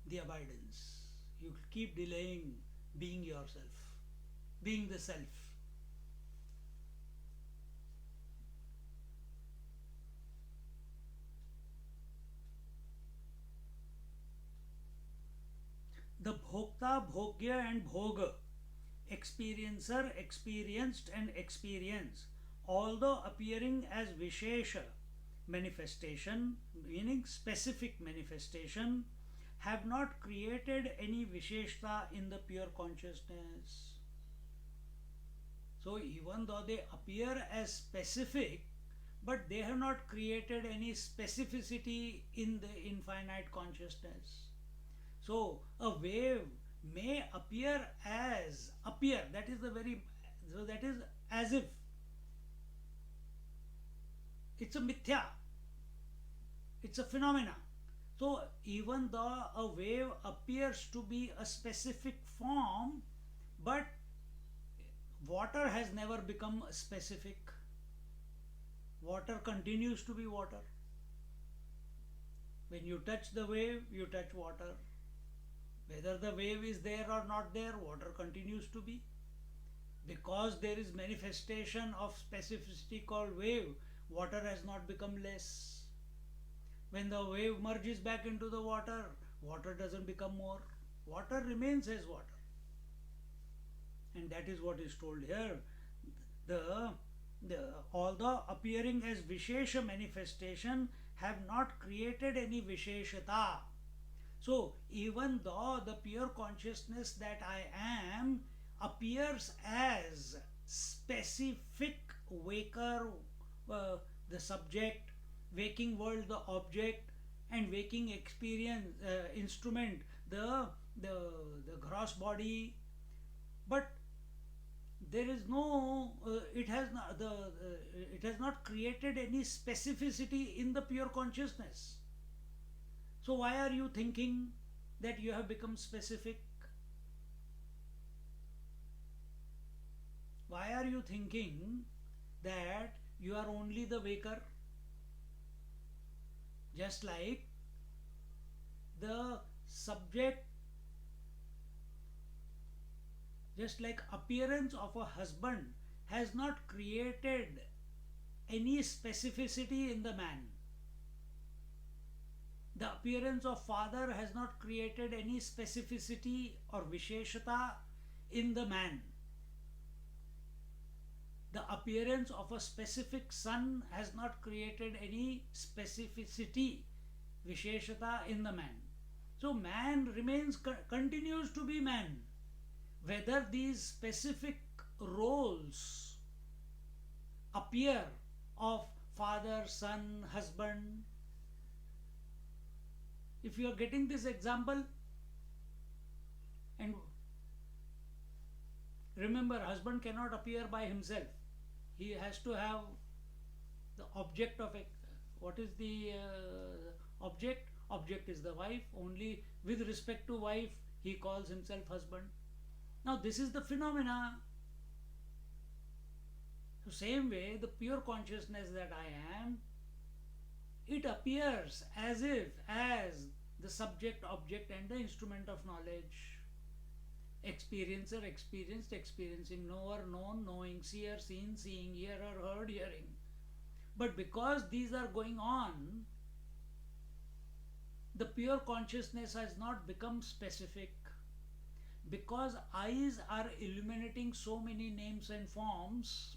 [SPEAKER 1] the abidance. You will keep delaying being yourself, being the self. The bhokta, bhogya and bhoga, experiencer, experienced and experience, although appearing as vishesha, manifestation, meaning specific manifestation, have not created any visheshta in the pure consciousness. So even though they appear as specific, but they have not created any specificity in the infinite consciousness. So a wave may appear, that is the very, so that is as if. It's a mithya, it's a phenomena. So even though a wave appears to be a specific form, but water has never become specific. Water continues to be water. When you touch the wave, you touch water. Whether the wave is there or not there, water continues to be. Because there is manifestation of specificity called wave, water has not become less. When the wave merges back into the water, water doesn't become more. Water remains as water. And that is what is told here. The, although appearing as Vishesha manifestation, have not created any Visheshata. So, even though the pure consciousness that I am appears as specific waker, the subject, waking world, the object, and waking experience, instrument, the gross body, but there is no it has not created any specificity in the pure consciousness. So why are you thinking that you have become specific? Why are you thinking that you are only the waker? Just like the subject, just like appearance of a husband has not created any specificity in the man. The appearance of father has not created any specificity or visheshata in the man. The appearance of a specific son has not created any specificity, visheshata in the man. So man continues to be man. Whether these specific roles appear of father, son, husband. If you are getting this example, and remember, husband cannot appear by himself. He has to have the object of it. What is the object? Object is the wife. Only with respect to wife, he calls himself husband. Now this is the phenomena. So same way, the pure consciousness that I am, it appears as the subject, object, and the instrument of knowledge. Experiencer, experienced, experiencing, knower, known, knowing, seer, seen, seeing, hearer, heard, hearing. But because these are going on, the pure consciousness has not become specific. Because eyes are illuminating so many names and forms,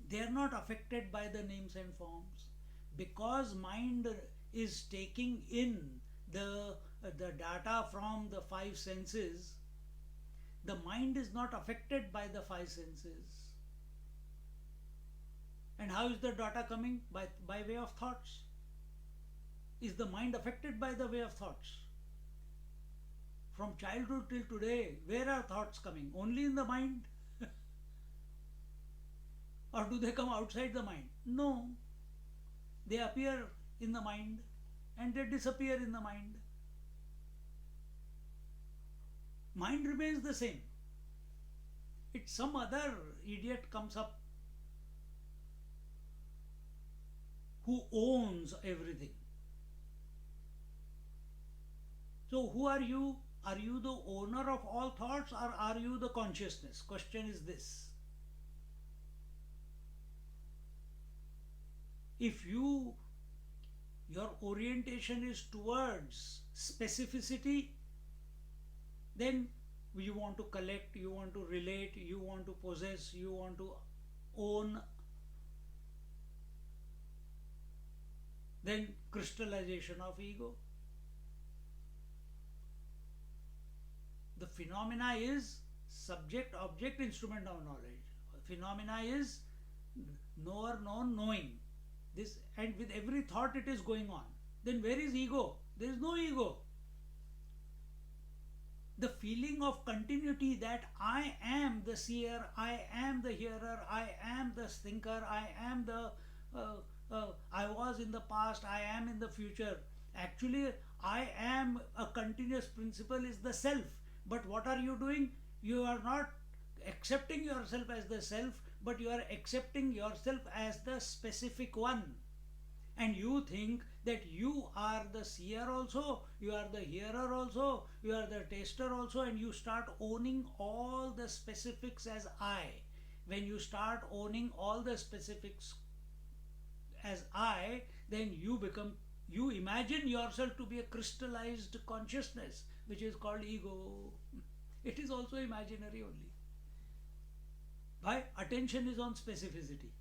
[SPEAKER 1] they are not affected by the names and forms. Because mind is taking in the data from the five senses, the mind is not affected by the five senses. And how is the data coming? By way of thoughts. Is the mind affected by the way of thoughts? From childhood till today, where are thoughts coming? Only in the mind? Or do they come outside the mind? No. They appear in the mind and they disappear in the mind. Mind remains the same. It's some other idiot comes up who owns everything. So who are you? Are you the owner of all thoughts, or are you the consciousness? Question is this. If your orientation is towards specificity, then you want to collect, you want to relate, you want to possess, you want to own. Then crystallization of ego. The phenomena is subject, object, instrument of knowledge. Phenomena is knower, known, knowing. This, and with every thought it is going on. Then where is ego? There is no ego. The feeling of continuity that I am the seer, I am the hearer, I am the thinker, I am the I was in the past, I am in the future. Actually, I am a continuous principle is the self. But what are you doing? You are not accepting yourself as the self, but you are accepting yourself as the specific one. And you think that you are the seer also, you are the hearer also, you are the taster also, and you start owning all the specifics as I. When you start owning all the specifics as I, then you imagine yourself to be a crystallized consciousness, which is called ego. It is also imaginary only. Why? Attention is on specificity.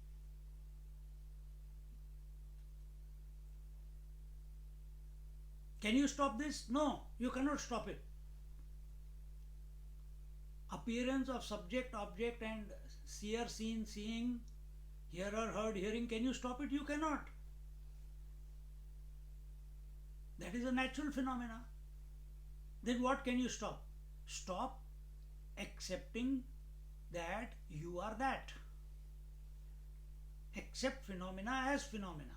[SPEAKER 1] Can you stop this? No, you cannot stop it. Appearance of subject, object, and seer, seen, seeing, hearer, heard, hearing. Can you stop it? You cannot. That is a natural phenomena. Then what can you stop? Stop accepting that you are that. Accept phenomena as phenomena.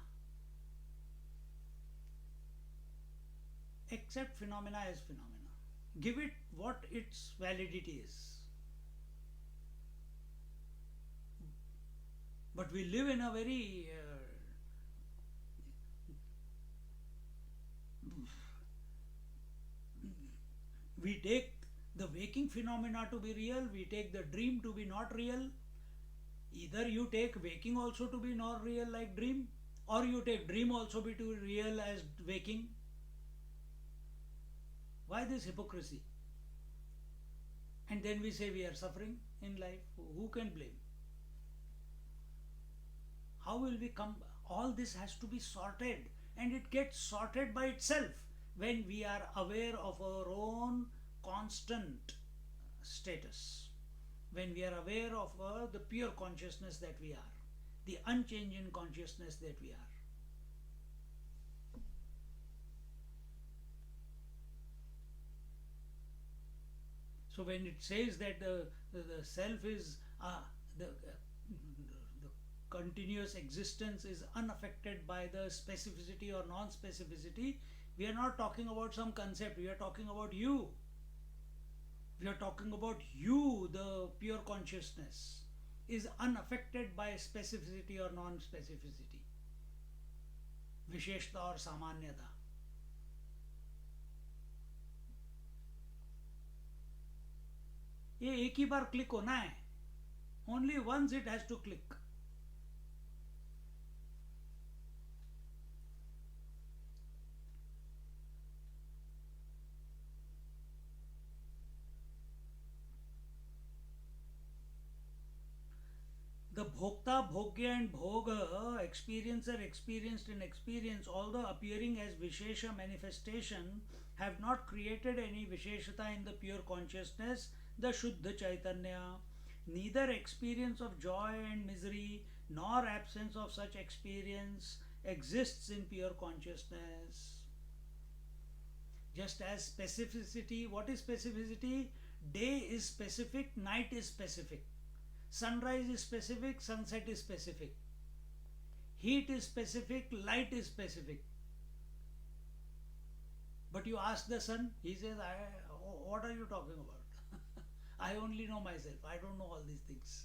[SPEAKER 1] Accept phenomena as phenomena. Give it what its validity is. But we live in a very we take the waking phenomena to be real, we take the dream to be not real. Either you take waking also to be not real like dream, or you take dream also be to real as waking. Why this hypocrisy? And then we say we are suffering in life. Who can blame? How will we come? All this has to be sorted, and it gets sorted by itself when we are aware of our own constant status, when we are aware of the pure consciousness that we are, the unchanging consciousness that we are. So when it says that the self is the continuous existence is unaffected by the specificity or non-specificity, we are not talking about some concept, we are talking about you. We are talking about you, the pure consciousness, is unaffected by specificity or non-specificity, Visheshta or Samanyata. ये एक ही बार click होना है. Only once it has to click. The bhokta, bhogya and bhoga, experiencer, experienced in experience, although appearing as Vishesha manifestation, have not created any Visheshata in the pure consciousness, the Shuddha Chaitanya. Neither experience of joy and misery nor absence of such experience exists in pure consciousness. Just as specificity, what is specificity? Day is specific, night is specific. Sunrise is specific, sunset is specific. Heat is specific, light is specific. But you ask the sun, he says, what are you talking about? I only know myself, I don't know all these things.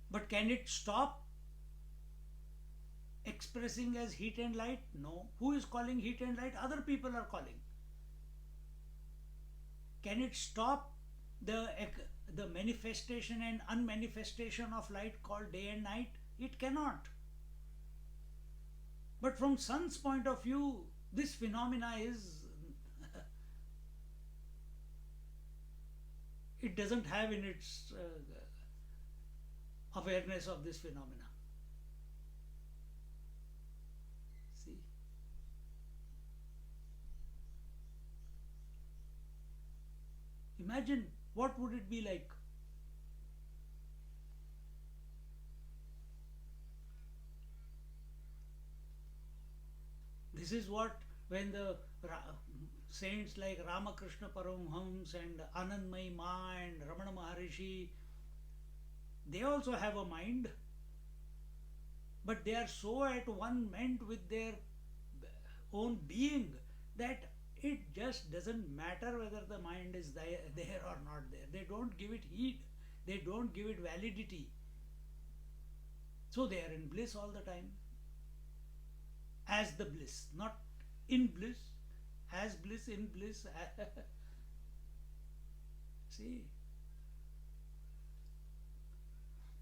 [SPEAKER 1] But can it stop expressing as heat and light? No. Who is calling heat and light? Other people are calling. Can it stop the manifestation and unmanifestation of light called day and night? It cannot. But from sun's point of view, this phenomena is it doesn't have in its awareness of this phenomena. See? Imagine what would it be like? This is what when the saints like Ramakrishna Paramhams and Anandmayi Ma and Ramana Maharishi, they also have a mind, but they are so at one ment with their own being that It just doesn't matter whether the mind is there or not there. They don't give it heed, they don't give it validity. So they are in bliss all the time, as the bliss, not in bliss, as bliss, in bliss. See,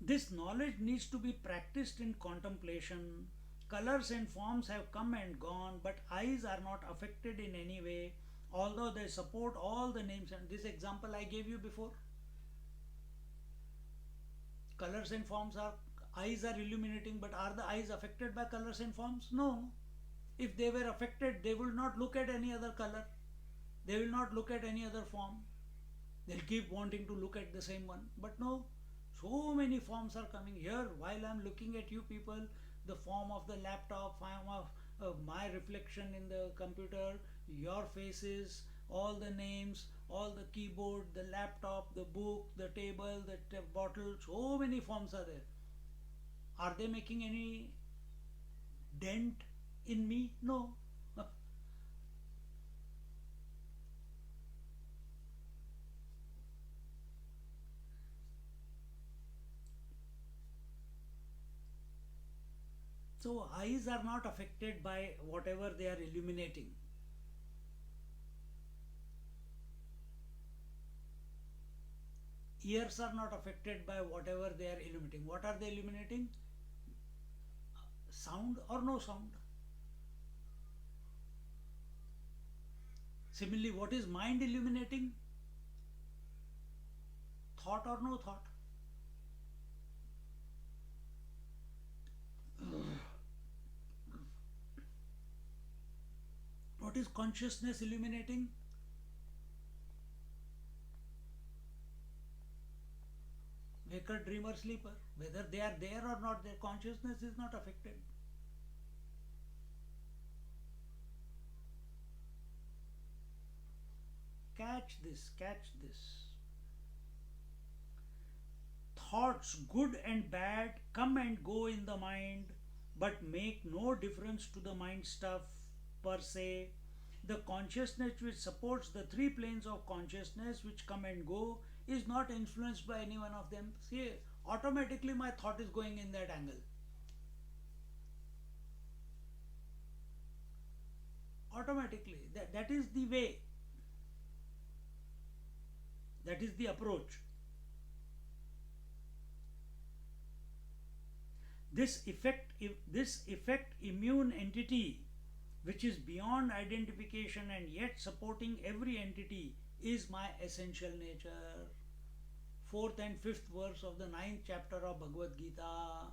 [SPEAKER 1] this knowledge needs to be practiced in contemplation. Colors and forms have come and gone, but eyes are not affected in any way, although they support all the names. And this example I gave you before, colors and forms are, eyes are illuminating, but are the eyes affected by colors and forms? No. If they were affected, they will not look at any other color, they will not look at any other form, they'll keep wanting to look at the same one. But no, so many forms are coming here while I'm looking at you people. The form of the laptop, form of my reflection in the computer, your faces, all the names, all the keyboard, the laptop, the book, the table, the bottle, so many forms are there. Are they making any dent in me? No. So eyes are not affected by whatever they are illuminating. Ears are not affected by whatever they are illuminating. What are they illuminating? Sound or no sound. Similarly, what is mind illuminating? Thought or no thought. What is consciousness illuminating? Waker, dreamer, sleeper. Whether they are there or not, their consciousness is not affected. Catch this, catch this. Thoughts, good and bad, come and go in the mind, but make no difference to the mind stuff per se. The consciousness which supports the three planes of consciousness which come and go is not influenced by any one of them. See, automatically my thought is going in that angle. Automatically. That is the way. That is the approach. This effect immune entity which is beyond identification and yet supporting every entity is my essential nature. Fourth and fifth verse of the ninth chapter of Bhagavad Gita.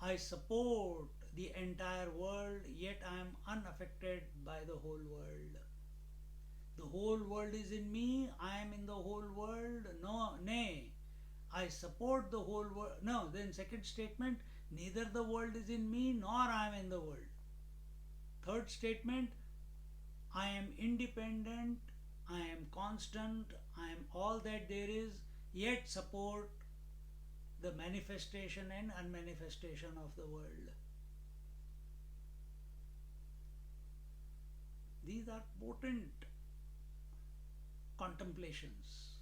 [SPEAKER 1] I support the entire world, yet I am unaffected by the whole world. The whole world is in me, I am in the whole world. No, nay, I support the whole world. No, then second statement, neither the world is in me nor I am in the world. Third statement, I am independent, I am constant, I am all that there is, yet support the manifestation and unmanifestation of the world. These are potent contemplations.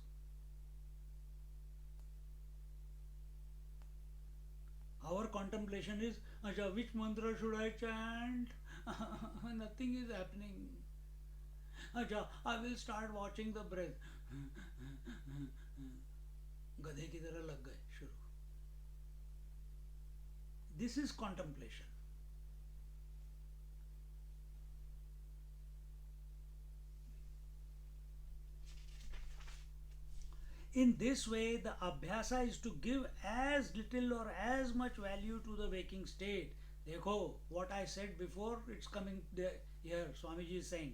[SPEAKER 1] Our contemplation is, Acha, which mantra should I chant? Nothing is happening. Acha, I will start watching the breath. गधे की तरह लग गए शुरू. This is contemplation. In this way, the abhyasa is to give as little or as much value to the waking state. Dekho, what I said before, it's coming here, Swamiji is saying.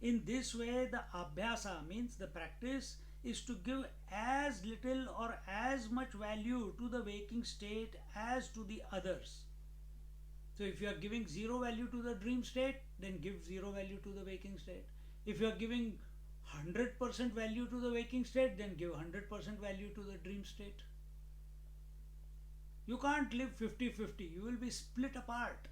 [SPEAKER 1] In this way, the abhyasa means the practice is to give as little or as much value to the waking state as to the others. So if you are giving zero value to the dream state, then give zero value to the waking state. If you are giving 100% value to the waking state, then give 100% value to the dream state. You can't live 50-50. You will be split apart.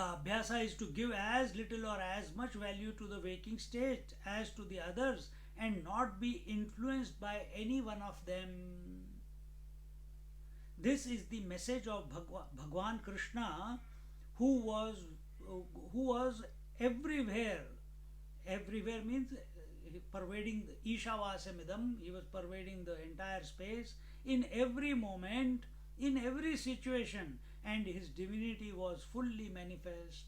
[SPEAKER 1] The abhyasa is to give as little or as much value to the waking state as to the others and not be influenced by any one of them. This is the message of Bhagwan Krishna, who was who was everywhere. Everywhere means pervading the Ishavasamidam. He was pervading the entire space in every moment, in every situation, and his divinity was fully manifest.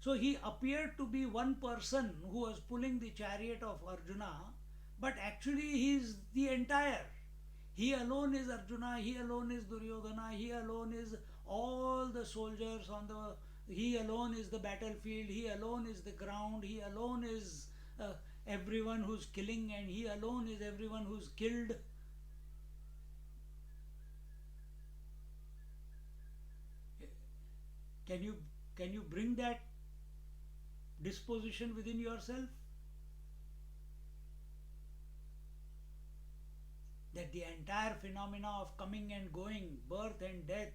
[SPEAKER 1] So he appeared to be one person who was pulling the chariot of Arjuna, but actually he is the entire. He alone is Arjuna, he alone is Duryodhana, he alone is all the soldiers on the. He alone is the battlefield, he alone is the ground, he alone is everyone who's killing, and he alone is everyone who's killed. Can you bring that disposition within yourself? That the entire phenomena of coming and going, birth and death,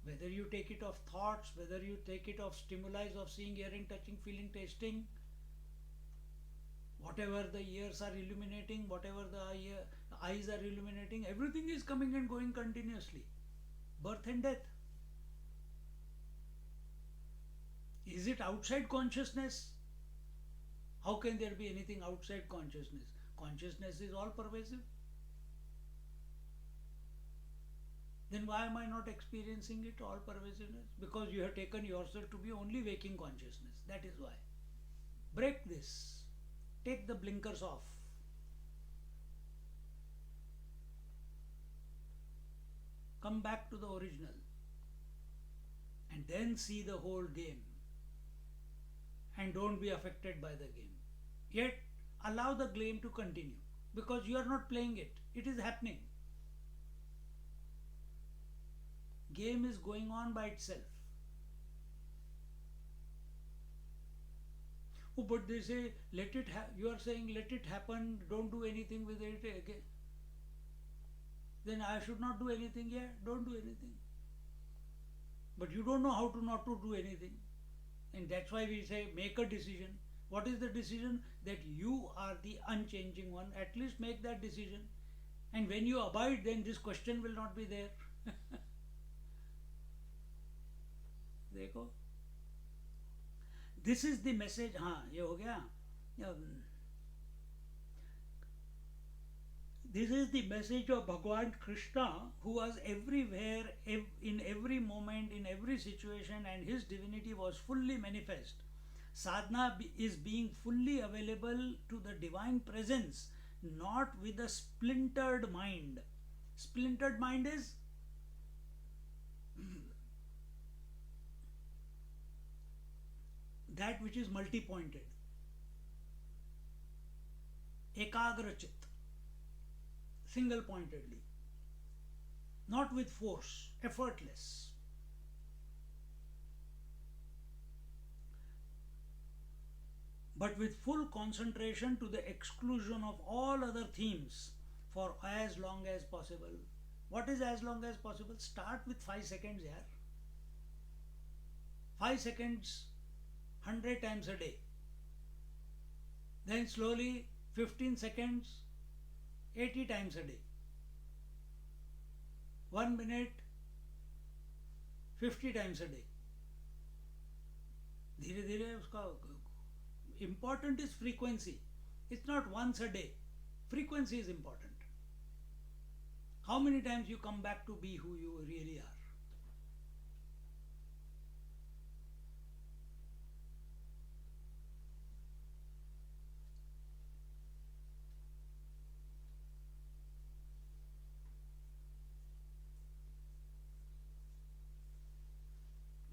[SPEAKER 1] whether you take it of thoughts, whether you take it of stimuli of seeing, hearing, touching, feeling, tasting, whatever the ears are illuminating, whatever the eyes are illuminating, everything is coming and going continuously. Birth and death. Is it outside consciousness? How can there be anything outside consciousness? Consciousness is all pervasive. Then why am I not experiencing it, all pervasiveness? Because you have taken yourself to be only waking consciousness. That is why. Break this. Take the blinkers off. Come back to the original. And then see the whole game. And don't be affected by the game. Yet allow the game to continue. Because you are not playing it. It is happening. Game is going on by itself. Oh, but they say, let it you are saying, let it happen, don't do anything with it again. Then I should not do anything here, don't do anything. But you don't know how to not to do anything. And that's why we say, make a decision. What is the decision? That you are the unchanging one. At least make that decision. And when you abide, then this question will not be there. देखो, this is the message. हाँ, ये हो गया. This is the message of Bhagwan Krishna, who was everywhere, in every moment, in every situation, and his divinity was fully manifest. Sadhana is being fully available to the divine presence, not with a splintered mind. Splintered mind is that which is multi-pointed. Ekagra chit. Single-pointedly. Not with force. Effortless. But with full concentration to the exclusion of all other themes for as long as possible. What is as long as possible? Start with 5 seconds here. 5 seconds 100 times a day. Then slowly 15 seconds 80 times a day. 1 minute 50 times a day. धीरे धीरे उसका important is frequency. It's not once a day. Frequency is important. How many times you come back to be who you really are?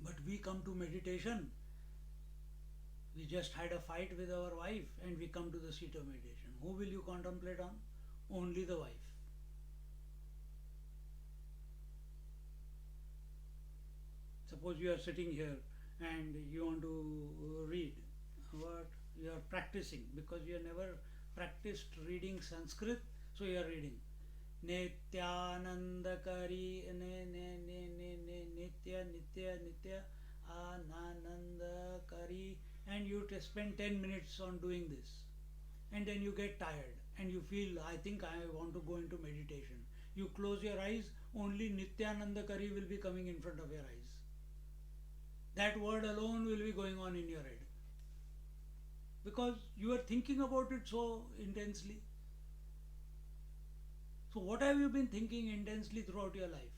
[SPEAKER 1] But we come to meditation. We just had a fight with our wife and we come to the seat of meditation. Who will you contemplate on? Only the wife. Suppose you are sitting here and you want to read. What? You are practicing because you have never practiced reading Sanskrit, so you are reading. Nityanandakari Nitya Nitya Nitya Ananda Kari, and you spend 10 minutes on doing this, and then you get tired and you feel, I think I want to go into meditation. You close your eyes, only Nityananda Kari will be coming in front of your eyes. That word alone will be going on in your head because you are thinking about it so intensely. So, what have you been thinking intensely throughout your life?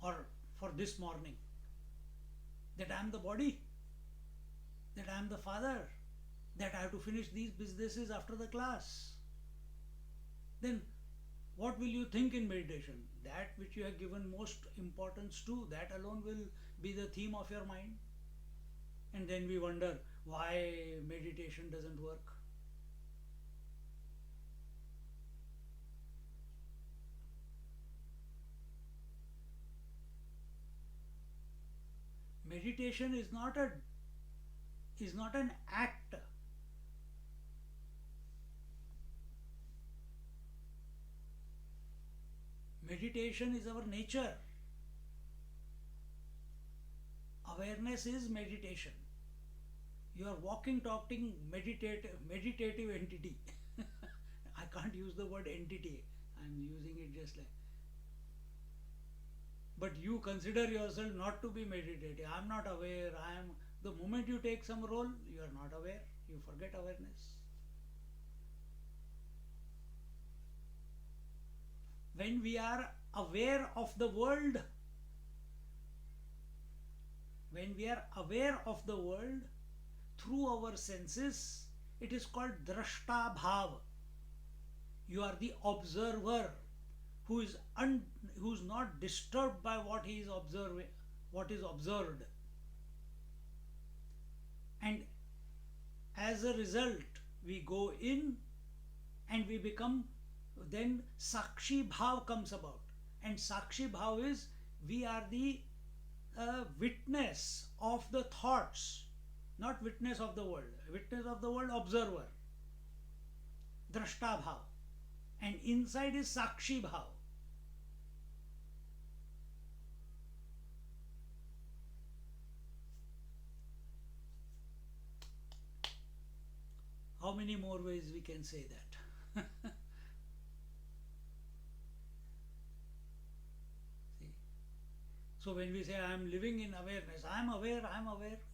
[SPEAKER 1] Or for this morning? That I am the body, that I am the father, that I have to finish these businesses after the class. Then what will you think in meditation? That which you have given most importance to, that alone will be the theme of your mind. And then we wonder why meditation doesn't work. Meditation is not an act. Meditation is our nature. Awareness is meditation. You are walking, talking, meditative entity. I can't use the word entity. I'm using it just like. But you consider yourself not to be meditative. I'm not aware. The moment you take some role, you are not aware. You forget awareness. When we are aware of the world, through our senses, it is called drashta bhav. You are the observer who is not disturbed by what he is observing, what is observed. And as a result, we go in and we become, then Sakshi Bhav comes about. And Sakshi Bhav is, we are the witness of the thoughts, not witness of the world. Witness of the world, observer. Drashta Bhav. And inside is Sakshi Bhav. How many more ways we can say that? See? So when we say I am living in awareness, I am aware,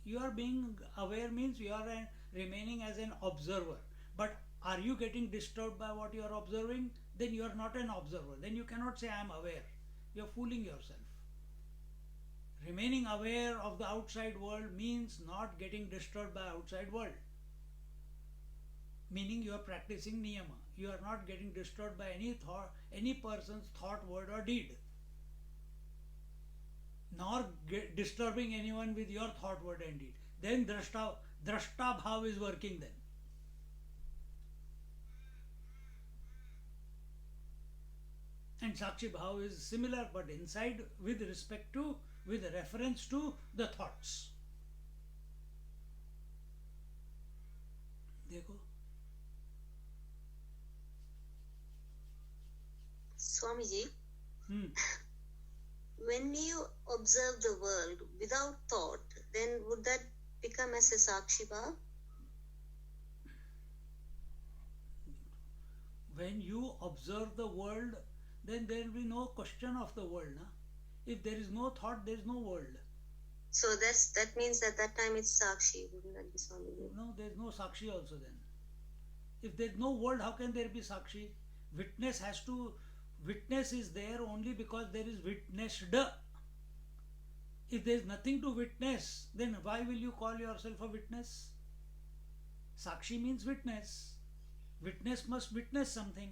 [SPEAKER 1] you are being aware means you are remaining as an observer. But are you getting disturbed by what you are observing? Then you are not an observer. Then you cannot say I am aware. You are fooling yourself. Remaining aware of the outside world means not getting disturbed by outside world. Meaning you are practicing niyama. You are not getting disturbed by any person's thought, word or deed. Nor disturbing anyone with your thought, word and deed. Then drashta bhav is working then. And Sakshi Bhav is similar but inside with reference to the thoughts. देखो.
[SPEAKER 2] Swamiji, when you observe the world without thought, then would that become as a Sakshi Bhav?
[SPEAKER 1] When you observe the world, then there will be no question of the world. Na? If there is no thought, there is no world.
[SPEAKER 2] So that means at that time it's Sakshi, wouldn't that be Swamiji?
[SPEAKER 1] No, there is no Sakshi also then. If there is no world, how can there be Sakshi? Witness is there only because there is witnessed. If there is nothing to witness, then why will you call yourself a witness? Sakshi means witness. Witness must witness something.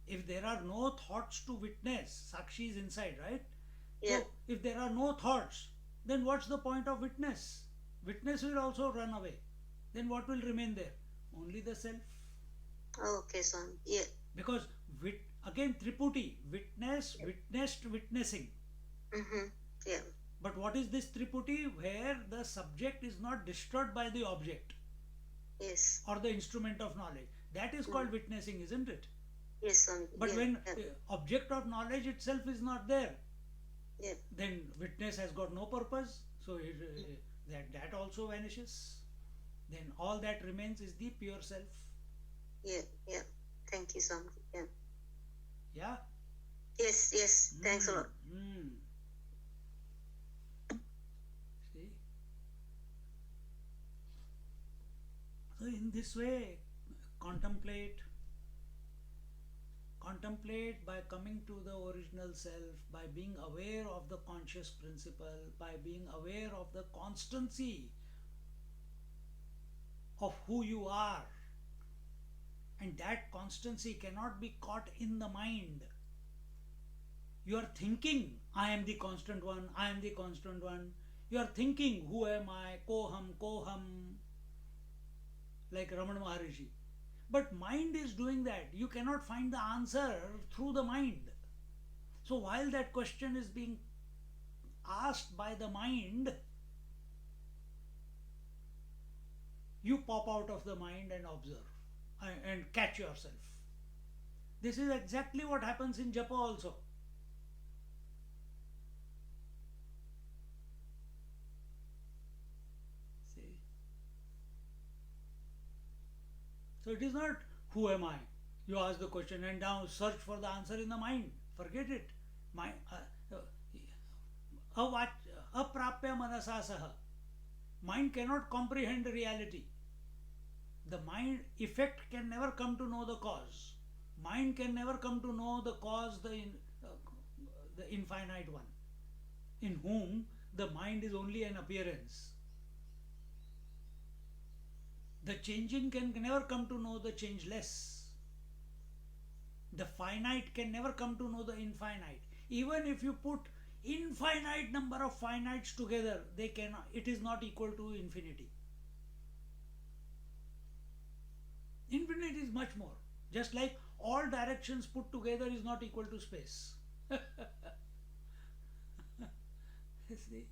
[SPEAKER 1] If there are no thoughts to witness, Sakshi is inside, right?
[SPEAKER 2] Yeah.
[SPEAKER 1] So, if there are no thoughts, then what's the point of witness? Witness will also run away. Then what will remain there? Only the self.
[SPEAKER 2] Okay, Swami. Yeah.
[SPEAKER 1] Because, again, Triputi, witness, witnessed, witnessing.
[SPEAKER 2] Mm-hmm. Yeah.
[SPEAKER 1] But what is this Triputi? Where the subject is not disturbed by the object.
[SPEAKER 2] Yes.
[SPEAKER 1] Or the instrument of knowledge. That is called witnessing, isn't it?
[SPEAKER 2] Yes, Swami.
[SPEAKER 1] But when object of knowledge itself is not there,
[SPEAKER 2] Yeah.
[SPEAKER 1] then witness has got no purpose, so that also vanishes. Then all that remains is the pure self.
[SPEAKER 2] Yeah. Yeah. Thank you, Swamiji. Yeah.
[SPEAKER 1] Yeah.
[SPEAKER 2] Yes. Yes. Thanks a
[SPEAKER 1] Hmm.
[SPEAKER 2] lot.
[SPEAKER 1] Hmm. See, so in this way, contemplate, contemplate by coming to the original self, by being aware of the conscious principle, by being aware of the constancy of who you are. And that constancy cannot be caught in the mind. You are thinking, I am the constant one, I am the constant one. You are thinking, who am I, koham, koham, like Ramana Maharishi. But mind is doing that. You cannot find the answer through the mind. So while that question is being asked by the mind, you pop out of the mind and observe and catch yourself. This is exactly what happens in japa also. See? So it is not who am I? You ask the question and now search for the answer in the mind. Forget it. My aprapya manasa saha. Mind cannot comprehend reality. The mind effect can never come to know the cause. Mind can never come to know the cause, the infinite one, in whom the mind is only an appearance. The changing can never come to know the changeless. The finite can never come to know the infinite. Even if you put infinite number of finites together, they cannot. It is not equal to infinity. Infinite is much more. Just like all directions put together is not equal to space. See?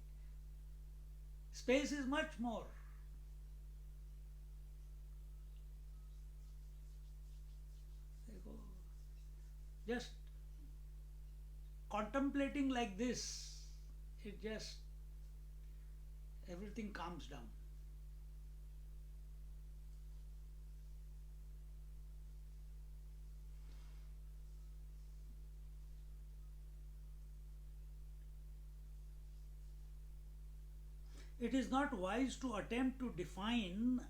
[SPEAKER 1] Space is much more. Just contemplating like this, it just everything calms down. It is not wise to attempt to define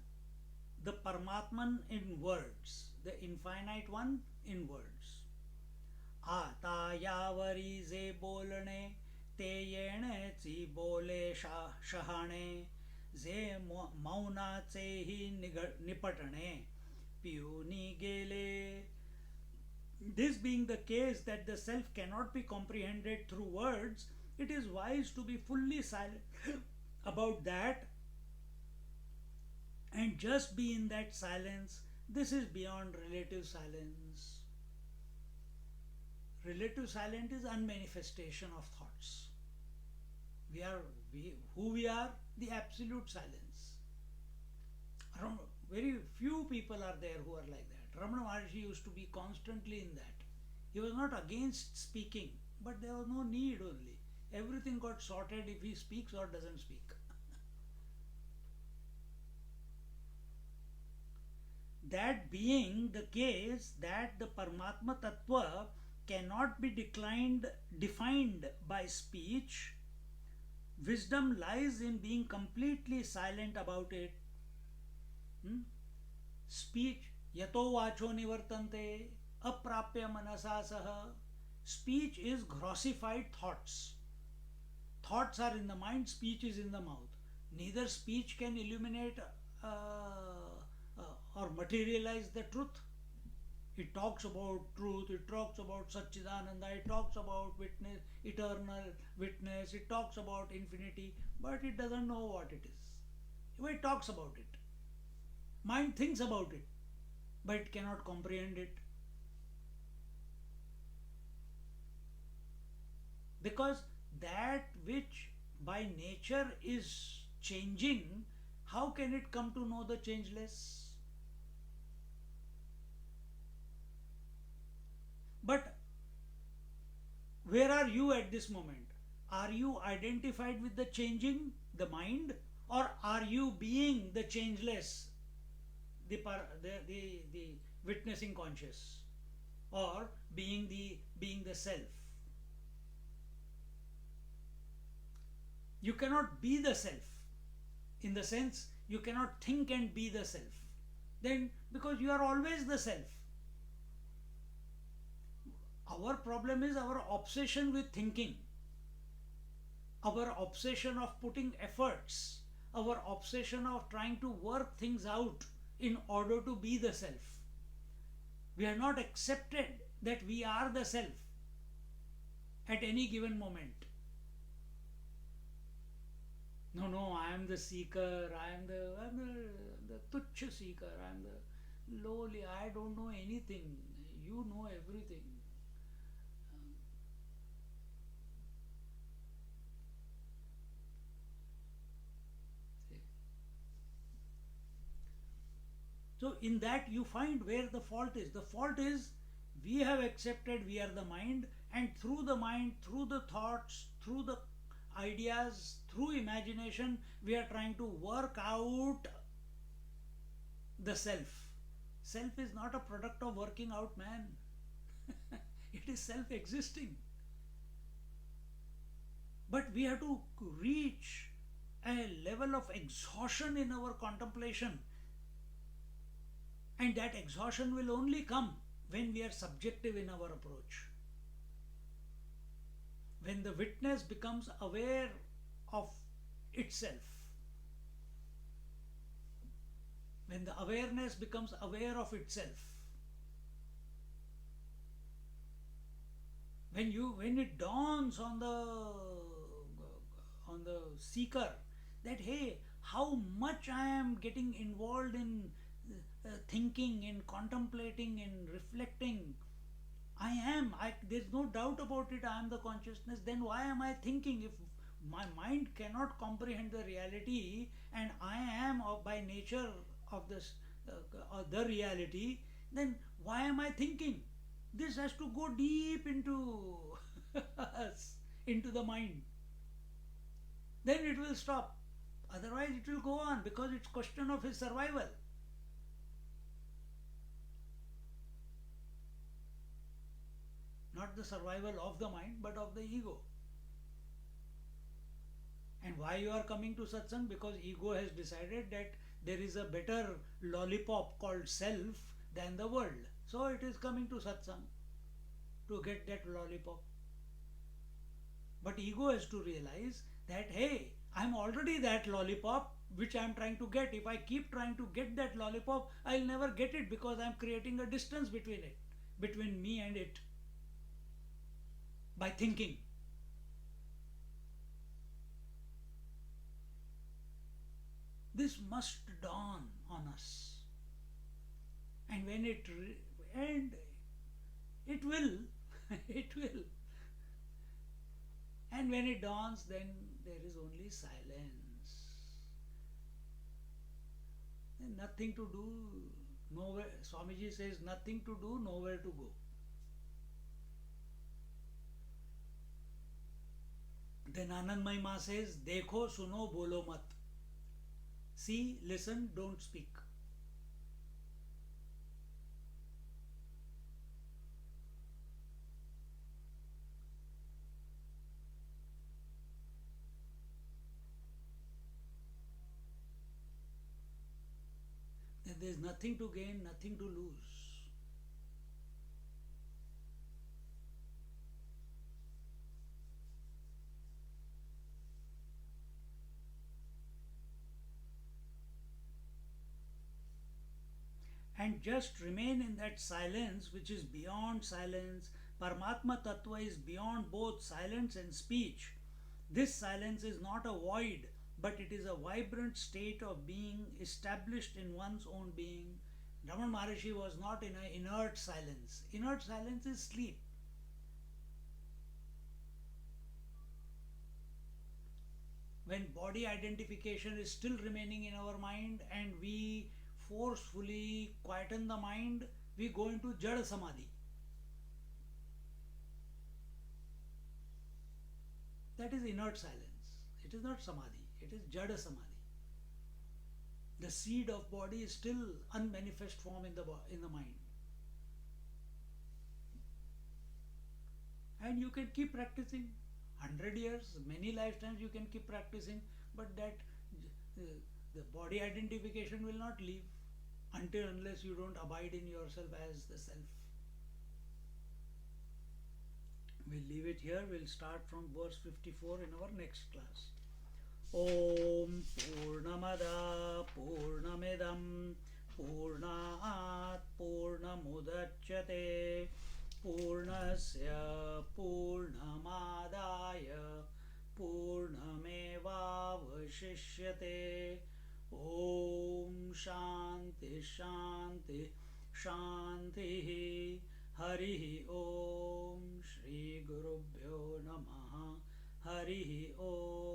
[SPEAKER 1] the Paramatman in words, the infinite one in words. आता यावरी जे बोलणे ते येणेची बोले शहाणे जे मौनाचेही निपटणे पिऊनी गेले. This being the case that the self cannot be comprehended through words, it is wise to be fully silent about that and just be in that silence. This is beyond relative silence. Relative silence is unmanifestation of thoughts. Who we are, the absolute silence. Very few people are there who are like that. Ramana Maharshi used to be constantly in that. He was not against speaking, but there was no need only. Everything got sorted if he speaks or doesn't speak. That being the case that the Paramatma Tattva cannot be defined by speech, wisdom lies in being completely silent about it. Speech, yato vacho nivartante, aprapya manasa saha. Speech is grossified thoughts. Thoughts are in the mind, speech is in the mouth. Neither speech can illuminate or materialize the truth. It talks about truth, it talks about Satchidananda, it talks about witness, eternal witness, it talks about infinity, but it doesn't know what it is. It talks about it. Mind thinks about it, but it cannot comprehend it. Because that which by nature is changing, how can it come to know the changeless? But where are you at this moment? Are you identified with the changing, the mind, or are you being the changeless, the witnessing conscious, or being the self? You cannot be the self, in the sense you cannot think and be the self. Then, because you are always the self. Our problem is our obsession with thinking, our obsession of putting efforts, our obsession of trying to work things out in order to be the self. We are not accepted that we are the self at any given moment. No, no, I am the seeker, I am the tuchya seeker, I am the lowly, I don't know anything, you know everything. See? So, in that you find where the fault is. The fault is we have accepted we are the mind, and through the mind, through the thoughts, through the ideas, through imagination, we are trying to work out the self. Self is not a product of working out, man. It is self existing. But we have to reach a level of exhaustion in our contemplation, and that exhaustion will only come when we are subjective in our approach. When the witness becomes aware of itself, when the awareness becomes aware of itself, when it dawns on the seeker that, hey, how much I am getting involved in thinking, in contemplating, in reflecting. There's no doubt about it, I am the consciousness. Then why am I thinking? If my mind cannot comprehend the reality and I am by nature of this, the reality, then why am I thinking? This has to go deep into us, into the mind. Then it will stop. Otherwise, it will go on because it's question of his survival. Not the survival of the mind, but of the ego. And why you are coming to satsang? Because ego has decided that there is a better lollipop called self than the world. So it is coming to satsang to get that lollipop. But ego has to realize that, hey, I am already that lollipop which I am trying to get. If I keep trying to get that lollipop, I'll never get it because I am creating a distance between me and it, by thinking. This must dawn on us, and when and it will, it will. And when it dawns, then there is only silence. And nothing to do, nowhere. Swamiji says, nothing to do, nowhere to go. Then Anandmayi Ma says, Dekho, suno, bolo mat. See, listen, don't speak. There is nothing to gain, nothing to lose. And just remain in that silence which is beyond silence. Paramatma Tattva is beyond both silence and speech. This silence is not a void, but it is a vibrant state of being established in one's own being. Ramana Maharishi was not in an inert silence. Inert silence is sleep. When body identification is still remaining in our mind and we forcefully quieten the mind, we go into Jada Samadhi. That is inert silence. It is not samadhi. It is jada samadhi. The seed of body is still unmanifest form in the mind. And you can keep practicing 100 years, many lifetimes you can keep practicing, but that uh, the body identification will not leave unless you don't abide in yourself as the self. We'll leave it here. We'll start from verse 54 in our next class. Om Purnamada Purnamidam Purnat Purnamudachyate Purnasya Purnamadaya Purnamevavashishyate. Om Shanti Shanti Shanti. Hari Om. Shri Gurubhyo Namaha. Hari Om.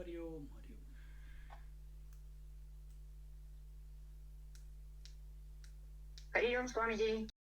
[SPEAKER 1] Hari Om. Hari Om.
[SPEAKER 2] Hari Om Swamiji.